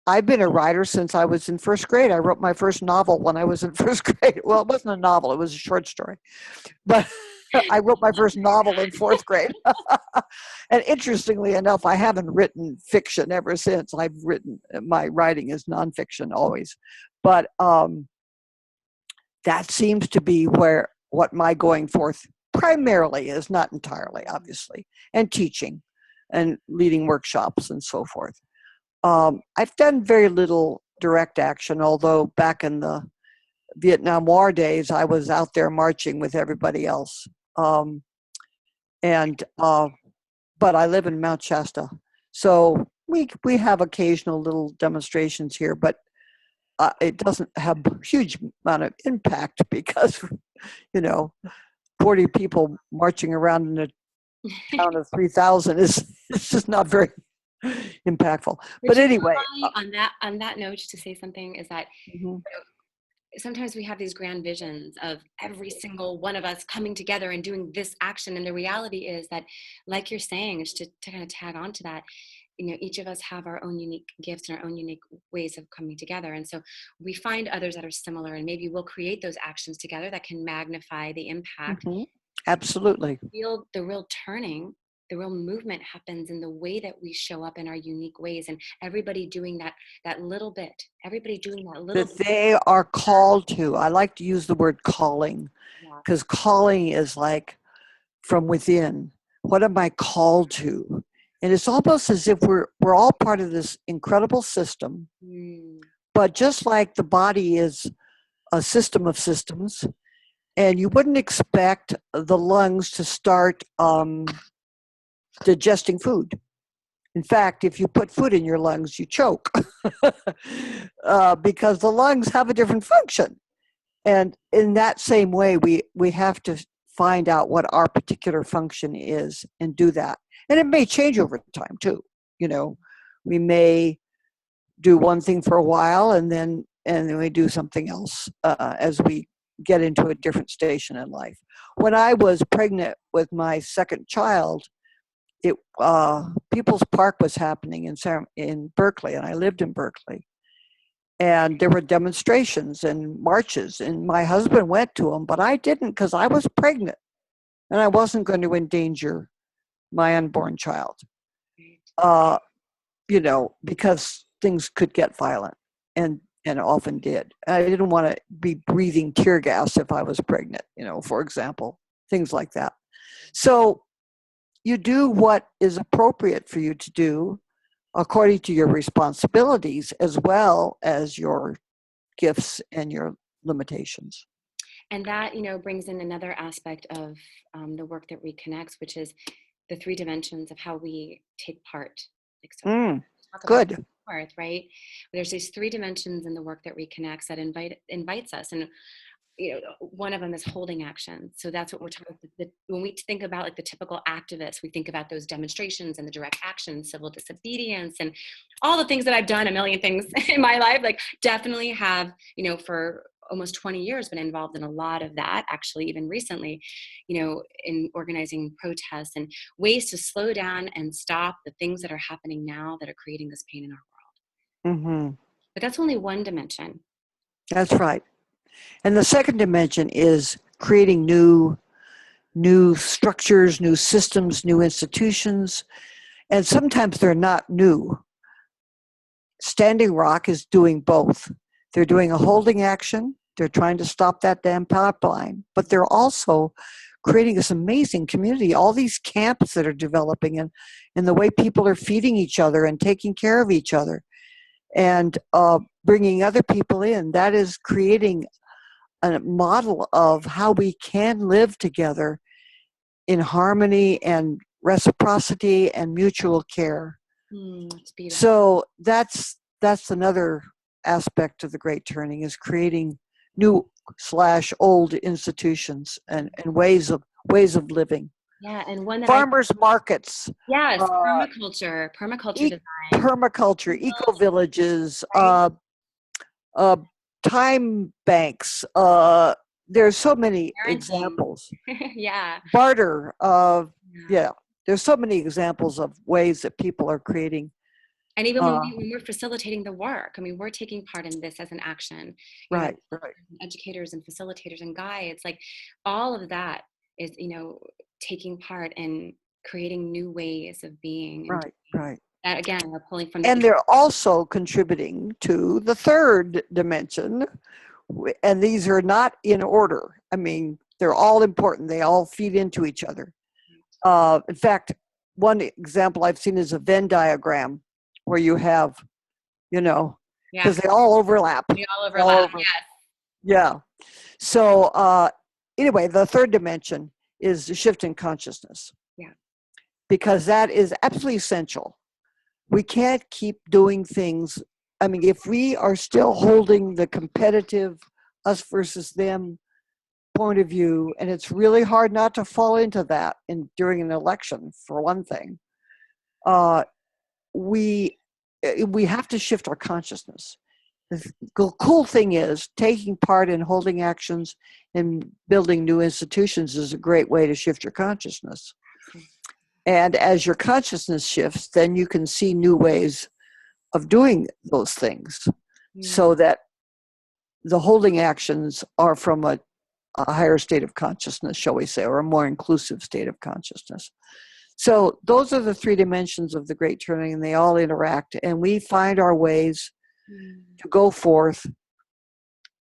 I've been a writer since I was in first grade. I wrote my first novel when I was in first grade. Well, it wasn't a novel, it was a short story. But I wrote my first novel in fourth grade. And interestingly enough, I haven't written fiction ever since. My writing is nonfiction always. But that seems to be what my going forth primarily is, not entirely, obviously, and teaching and leading workshops and so forth. I've done very little direct action, although back in the Vietnam War days, I was out there marching with everybody else. But I live in Mount Shasta, so we have occasional little demonstrations here, but it doesn't have a huge amount of impact because, 40 people marching around in a town of 3,000 it's just not very impactful. But anyway, on that note, just to say something is that sometimes we have these grand visions of every single one of us coming together and doing this action, and the reality is that, like you're saying, just to kind of tag on to that, each of us have our own unique gifts and our own unique ways of coming together, and so we find others that are similar, and maybe we'll create those actions together that can magnify the impact. Absolutely. The real turning, the real movement happens in the way that we show up in our unique ways, and everybody doing that little bit. Everybody doing that little that they are called to. I like to use the word calling, because calling is like from within. What am I called to? And it's almost as if we're all part of this incredible system. But just like the body is a system of systems, and you wouldn't expect the lungs to start digesting food. In fact, if you put food in your lungs, you choke because the lungs have a different function. And in that same way, we have to find out what our particular function is and do that. And it may change over time too. We may do one thing for a while and then we do something else as we get into a different station in life. When I was pregnant with my second child, People's Park was happening in Berkeley, and I lived in Berkeley. And there were demonstrations and marches, and my husband went to them, but I didn't because I was pregnant, and I wasn't going to endanger my unborn child, because things could get violent, and often did. I didn't want to be breathing tear gas if I was pregnant, for example, things like that. So you do what is appropriate for you to do according to your responsibilities as well as your gifts and your limitations. And that, brings in another aspect of the work that reconnects, which is the 3 dimensions of how we take part. Good. Part, right? There's these 3 dimensions in the work that reconnects that invites us. And one of them is holding action. So that's what we're talking about. When we think about like the typical activist, we think about those demonstrations and the direct action, civil disobedience, and all the things that I've done, a million things in my life, like definitely have, for almost 20 years been involved in a lot of that, actually, even recently, in organizing protests and ways to slow down and stop the things that are happening now that are creating this pain in our world. But that's only one dimension. That's right. And the second dimension is creating new structures, new systems, new institutions. And sometimes they're not new. Standing Rock is doing both. They're doing a holding action. They're trying to stop that damn pipeline. But they're also creating this amazing community, all these camps that are developing, and the way people are feeding each other and taking care of each other and bringing other people in. That is creating a model of how we can live together in harmony and reciprocity and mutual care. It's beautiful. So that's another aspect of the Great Turning, is creating new / old institutions and ways of living. Yeah, and one that Farmers markets. Yes, permaculture design. Permaculture, eco villages, Right? time banks. There's so many Parenting. examples. Yeah. Barter. Yeah. There's so many examples of ways that people are creating. And even when we're facilitating the work, I mean, we're taking part in this as an action. Right. Educators and facilitators and guides, like all of that is, taking part in creating new ways of being. Right. That again, we're pulling from. And they're also contributing to the third dimension. And these are not in order. I mean, they're all important. They all feed into each other. In fact, one example I've seen is a Venn diagram where you have, because they all overlap. They all overlap, yes. Yeah. So anyway, the third dimension is the shift in consciousness. Yeah. Because that is absolutely essential. We can't keep doing things. I mean, if we are still holding the competitive us versus them point of view, and it's really hard not to fall into that during an election, for one thing, we have to shift our consciousness. The cool thing is taking part in holding actions and building new institutions is a great way to shift your consciousness. And as your consciousness shifts, then you can see new ways of doing those things, so that the holding actions are from a higher state of consciousness, shall we say, or a more inclusive state of consciousness. So those are the three dimensions of the Great Turning, and they all interact, and we find our ways to go forth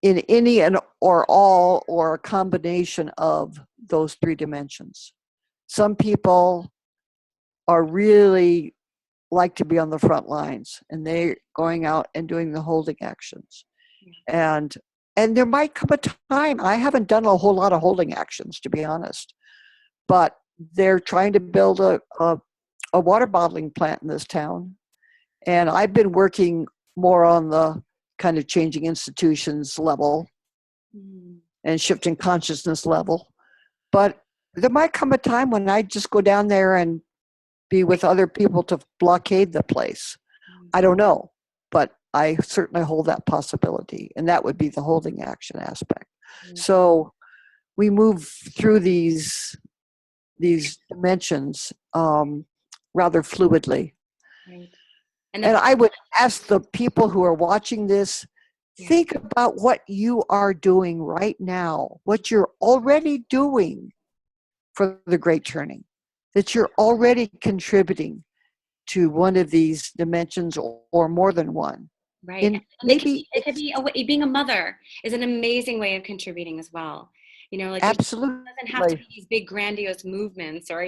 in any or all or a combination of those three dimensions. Some people are really like to be on the front lines, and they're going out and doing the holding actions. And there might come a time, I haven't done a whole lot of holding actions, to be honest, but they're trying to build a water bottling plant in this town. And I've been working more on the kind of changing institutions level and shifting consciousness level. But there might come a time when I just go down there and be with other people to blockade the place. I don't know, but I certainly hold that possibility, and that would be the holding action aspect. So we move through these dimensions rather fluidly. Right. And I would ask the people who are watching this, think about what you are doing right now, what you're already doing for the Great Turning, that you're already contributing to one of these dimensions or more than one. Right. And maybe it could be being a mother is an amazing way of contributing as well. Like absolutely, it doesn't have to be these big grandiose movements, or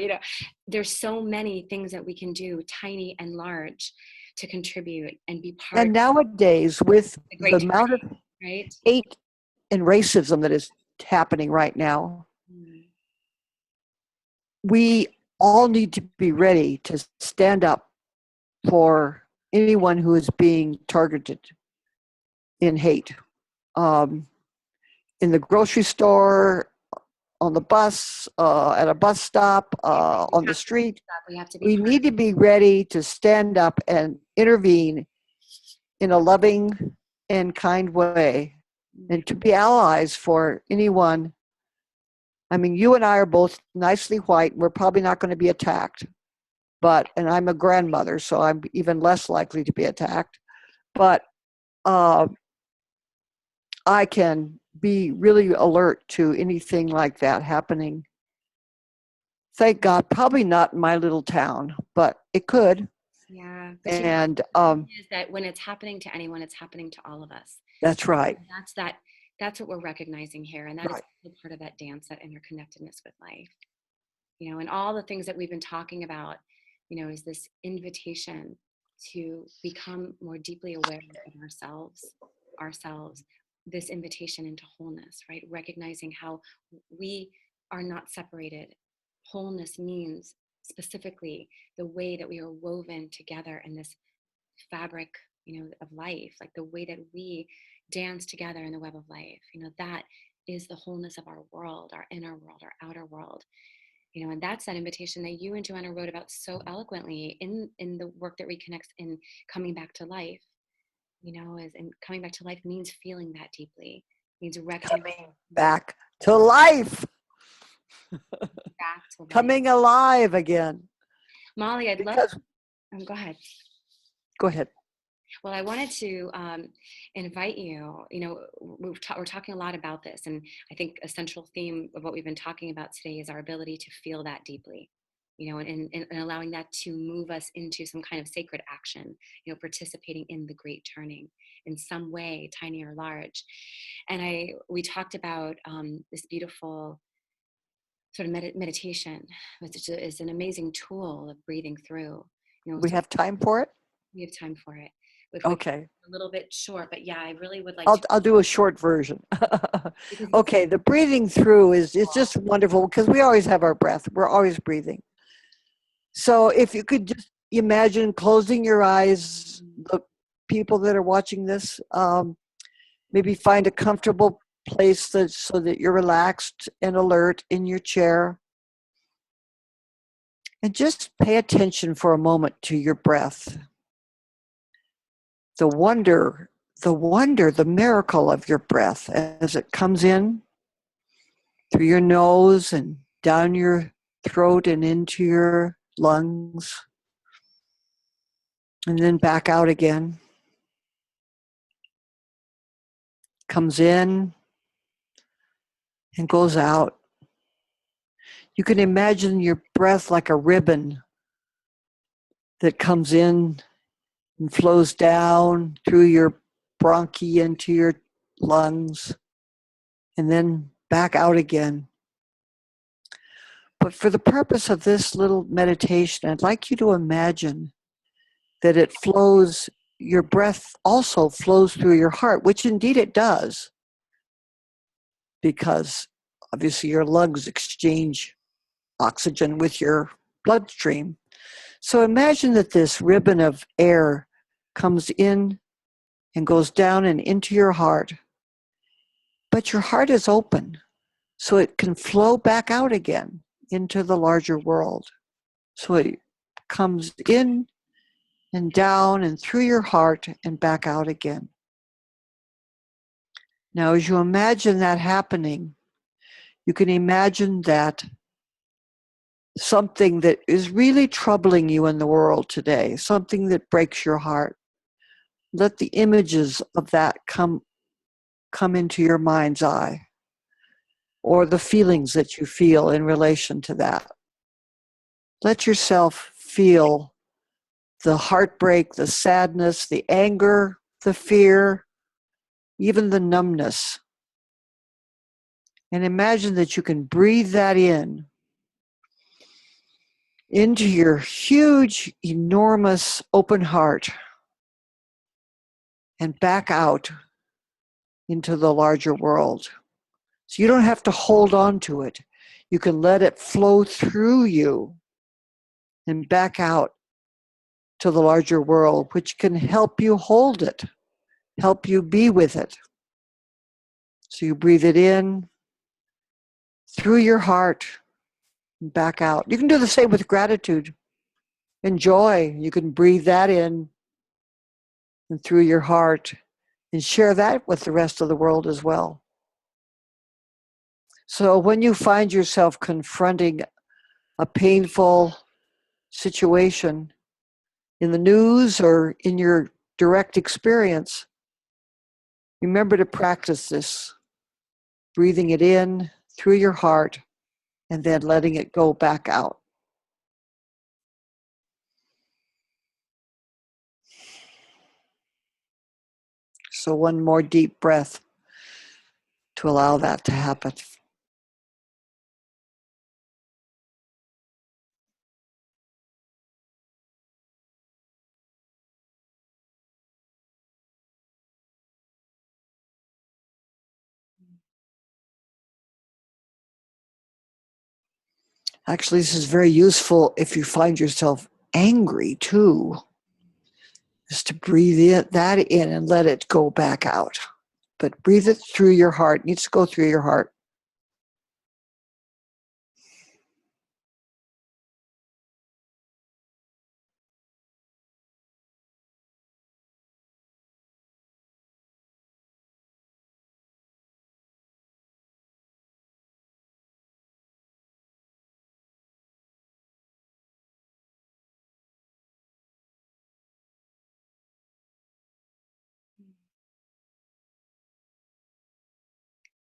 there's so many things that we can do, tiny and large, to contribute and be part. And nowadays, with the amount of hate and racism that is happening right now, we all need to be ready to stand up for anyone who is being targeted in hate. In the grocery store, on the bus, at a bus stop, on the street. We need to be ready to stand up and intervene in a loving and kind way, and to be allies for anyone. I mean, you and I are both nicely white. We're probably not going to be attacked, and I'm a grandmother, so I'm even less likely to be attacked. But I can be really alert to anything like that happening. Thank God, probably not in my little town, but it could. Yeah. And is that when it's happening to anyone, it's happening to all of us. That's right. And that's that's what we're recognizing here. And that is Right. also part of that dance, that interconnectedness with life. And all the things that we've been talking about, is this invitation to become more deeply aware of ourselves, this invitation into wholeness, right? Recognizing how we are not separated. Wholeness means specifically the way that we are woven together in this fabric, of life, like the way that we dance together in the web of life, that is the wholeness of our world, our inner world, our outer world. And that's that invitation that you and Joanna wrote about so eloquently in the work that reconnects in coming back to life. As and coming back to life means feeling that deeply, means recognizing Coming back to life, back to life. coming alive again. Molly, I'd love. Because, Go ahead. go ahead. Well, I wanted to invite you. We're talking a lot about this, and I think a central theme of what we've been talking about today is our ability to feel that deeply, and allowing that to move us into some kind of sacred action, participating in the great turning in some way, tiny or large. And we talked about this beautiful sort of meditation, which is an amazing tool of breathing through. We So have time for it? we have time for it. If we Okay. a little bit short, but yeah, I really would like to. I'll do a short version. Because Okay, the breathing through is just wonderful because we always have our breath. We're always breathing. So if you could just imagine closing your eyes, the people that are watching this, maybe find a comfortable place so that you're relaxed and alert in your chair. And just pay attention for a moment to your breath. The wonder, the miracle of your breath as it comes in through your nose and down your throat and into your lungs, and then back out again. Comes in and goes out. You can imagine your breath like a ribbon that comes in and flows down through your bronchi into your lungs and then back out again. But for the purpose of this little meditation, I'd like you to imagine that it flows, your breath also flows through your heart, which indeed it does, because obviously your lungs exchange oxygen with your bloodstream. So imagine that this ribbon of air comes in and goes down and into your heart, but your heart is open, so it can flow back out again into the larger world. So it comes in and down and through your heart and back out again. Now, as you imagine that happening, you can imagine that something that is really troubling you in the world today, something that breaks your heart, let the images of that come into your mind's eye, or the feelings that you feel in relation to that. Let yourself feel the heartbreak, the sadness, the anger, the fear, even the numbness. And imagine that you can breathe that in into your huge, enormous open heart and back out into the larger world. So you don't have to hold on to it. You can let it flow through you and back out to the larger world, which can help you hold it, help you be with it. So you breathe it in through your heart and back out. You can do the same with gratitude and joy. You can breathe that in and through your heart and share that with the rest of the world as well. So when you find yourself confronting a painful situation in the news or in your direct experience, remember to practice this, breathing it in through your heart and then letting it go back out. So one more deep breath. to allow that to happen. Actually, this is very useful if you find yourself angry too, is to breathe that in and let it go back out. But breathe it through your heart. It needs to go through your heart.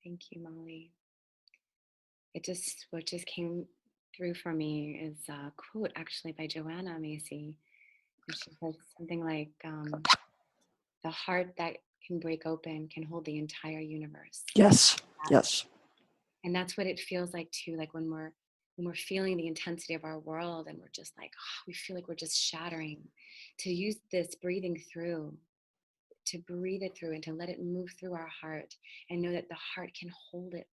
Thank you, Molly. What just came through for me is a quote actually by Joanna Macy. And she says something like, the heart that can break open can hold the entire universe. Yes, yes. And that's what it feels like too, like when we're feeling the intensity of our world and we're just like, oh, we feel like we're just shattering, to use this breathing through, to breathe it through and to let it move through our heart and know that the heart can hold it.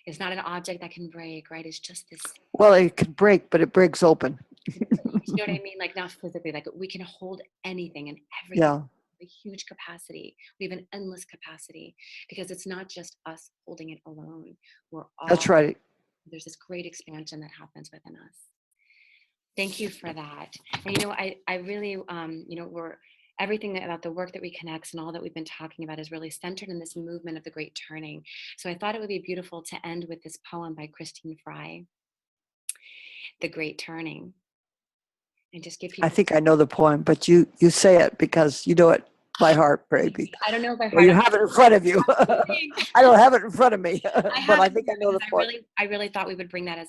It's not an object that can break, right? It's just this. Well, it can break, but it breaks open. You know what I mean? Like not physically, like we can hold anything and everything. Yeah. A huge capacity. We have an endless capacity because it's not just us holding it alone. We're all. That's right. There's this great expansion that happens within us. Thank you for that. And I really, we're everything about the work that we connects and all that we've been talking about is really centered in this movement of the Great Turning. So I thought it would be beautiful to end with this poem by Christine Fry, The Great Turning. And just give people. I think I know the poem, but you say it because you know it by heart, baby. I don't know by heart. Well, you have it in front of you. I don't have it in front of me, but I think I know the poem. I really thought we would bring that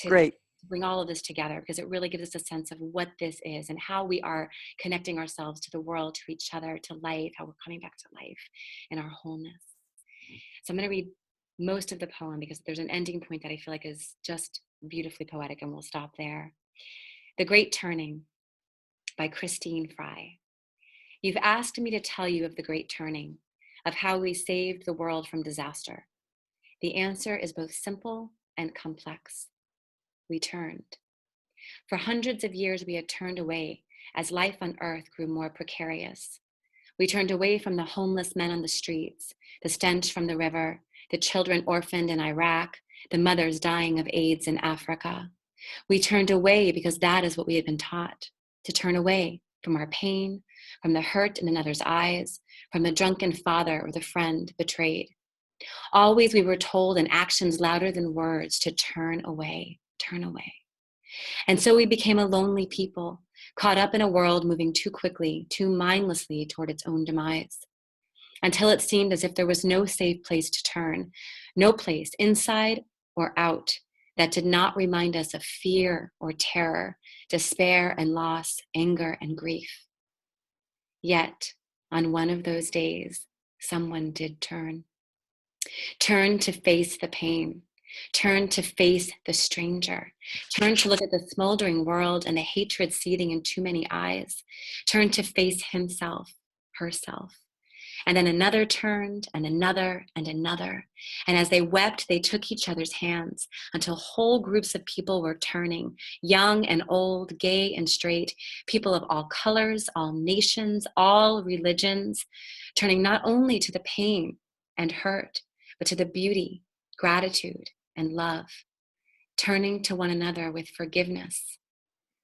Great. Bring all of this together because it really gives us a sense of what this is and how we are connecting ourselves to the world, to each other, to life, how we're coming back to life and our wholeness. So I'm going to read most of the poem because there's an ending point that I feel like is just beautifully poetic, and we'll stop there. The Great Turning by Christine Fry. You've asked me to tell you of the Great Turning, of how we saved the world from disaster. The answer is both simple and complex. We turned. For hundreds of years, we had turned away as life on earth grew more precarious. We turned away from the homeless men on the streets, the stench from the river, the children orphaned in Iraq, the mothers dying of AIDS in Africa. We turned away because that is what we had been taught, to turn away from our pain, from the hurt in another's eyes, from the drunken father or the friend betrayed. Always we were told in actions louder than words to turn away, turn away. And so we became a lonely people, caught up in a world moving too quickly, too mindlessly toward its own demise, until it seemed as if there was no safe place to turn, no place inside or out that did not remind us of fear or terror, despair and loss, anger and grief. Yet, on one of those days, someone did turn. Turn to face the pain. Turn to face the stranger. Turn to look at the smoldering world and the hatred seething in too many eyes. Turn to face himself, herself. And then another turned, and another, and another. And as they wept, they took each other's hands until whole groups of people were turning, young and old, gay and straight, people of all colors, all nations, all religions, turning not only to the pain and hurt, but to the beauty, gratitude, and love, turning to one another with forgiveness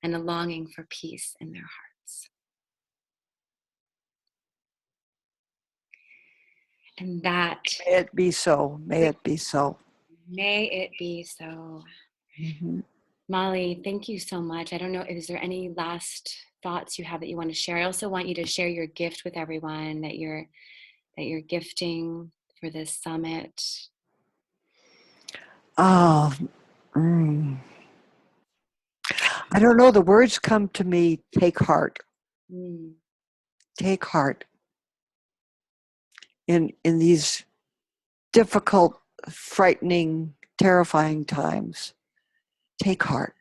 and a longing for peace in their hearts. And that. May it be so. May it be so. May it be so. Mm-hmm. Molly, thank you so much. I don't know, is there any last thoughts you have that you want to share? I also want you to share your gift with everyone that you're gifting for this summit. Oh, I don't know. The words come to me, take heart. Take heart in these difficult, frightening, terrifying times, take heart.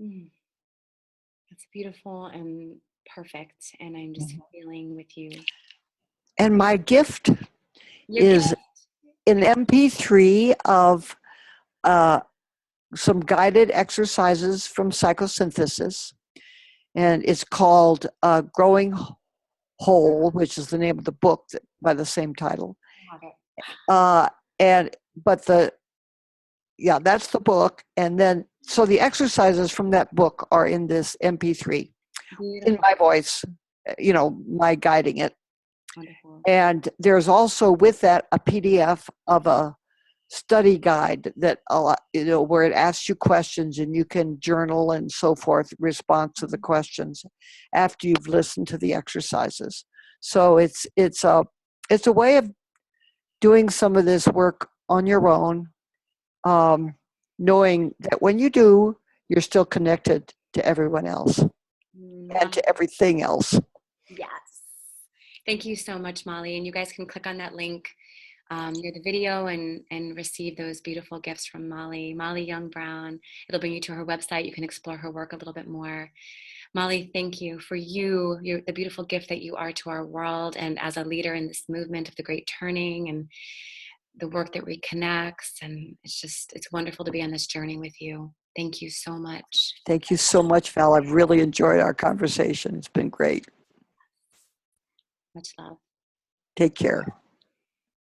Mm, that's beautiful and perfect. And I'm just feeling with you. And my gift Your is gift. an MP3 of some guided exercises from psychosynthesis. And it's called Growing Whole, which is the name of the book by the same title. Have it. That's the book. And then, so the exercises from that book are in this MP3 Beautiful. in my voice, my guiding it. Wonderful. And there's also with that a PDF of a study guide that where it asks you questions and you can journal and so forth, response to the questions after you've listened to the exercises. So it's a way of doing some of this work on your own, knowing that when you do, you're still connected to everyone else and to everything else. Yes. Thank you so much, Molly. And you guys can click on that link near the video and receive those beautiful gifts from Molly Young Brown. It'll bring you to her website. You can explore her work a little bit more. Molly, thank you for the beautiful gift that you are to our world, and as a leader in this movement of the Great Turning and the work that reconnects. And it's wonderful to be on this journey with you. Thank you so much. Thank you so much, Val. I've really enjoyed our conversation. It's been great. Much love. Take care.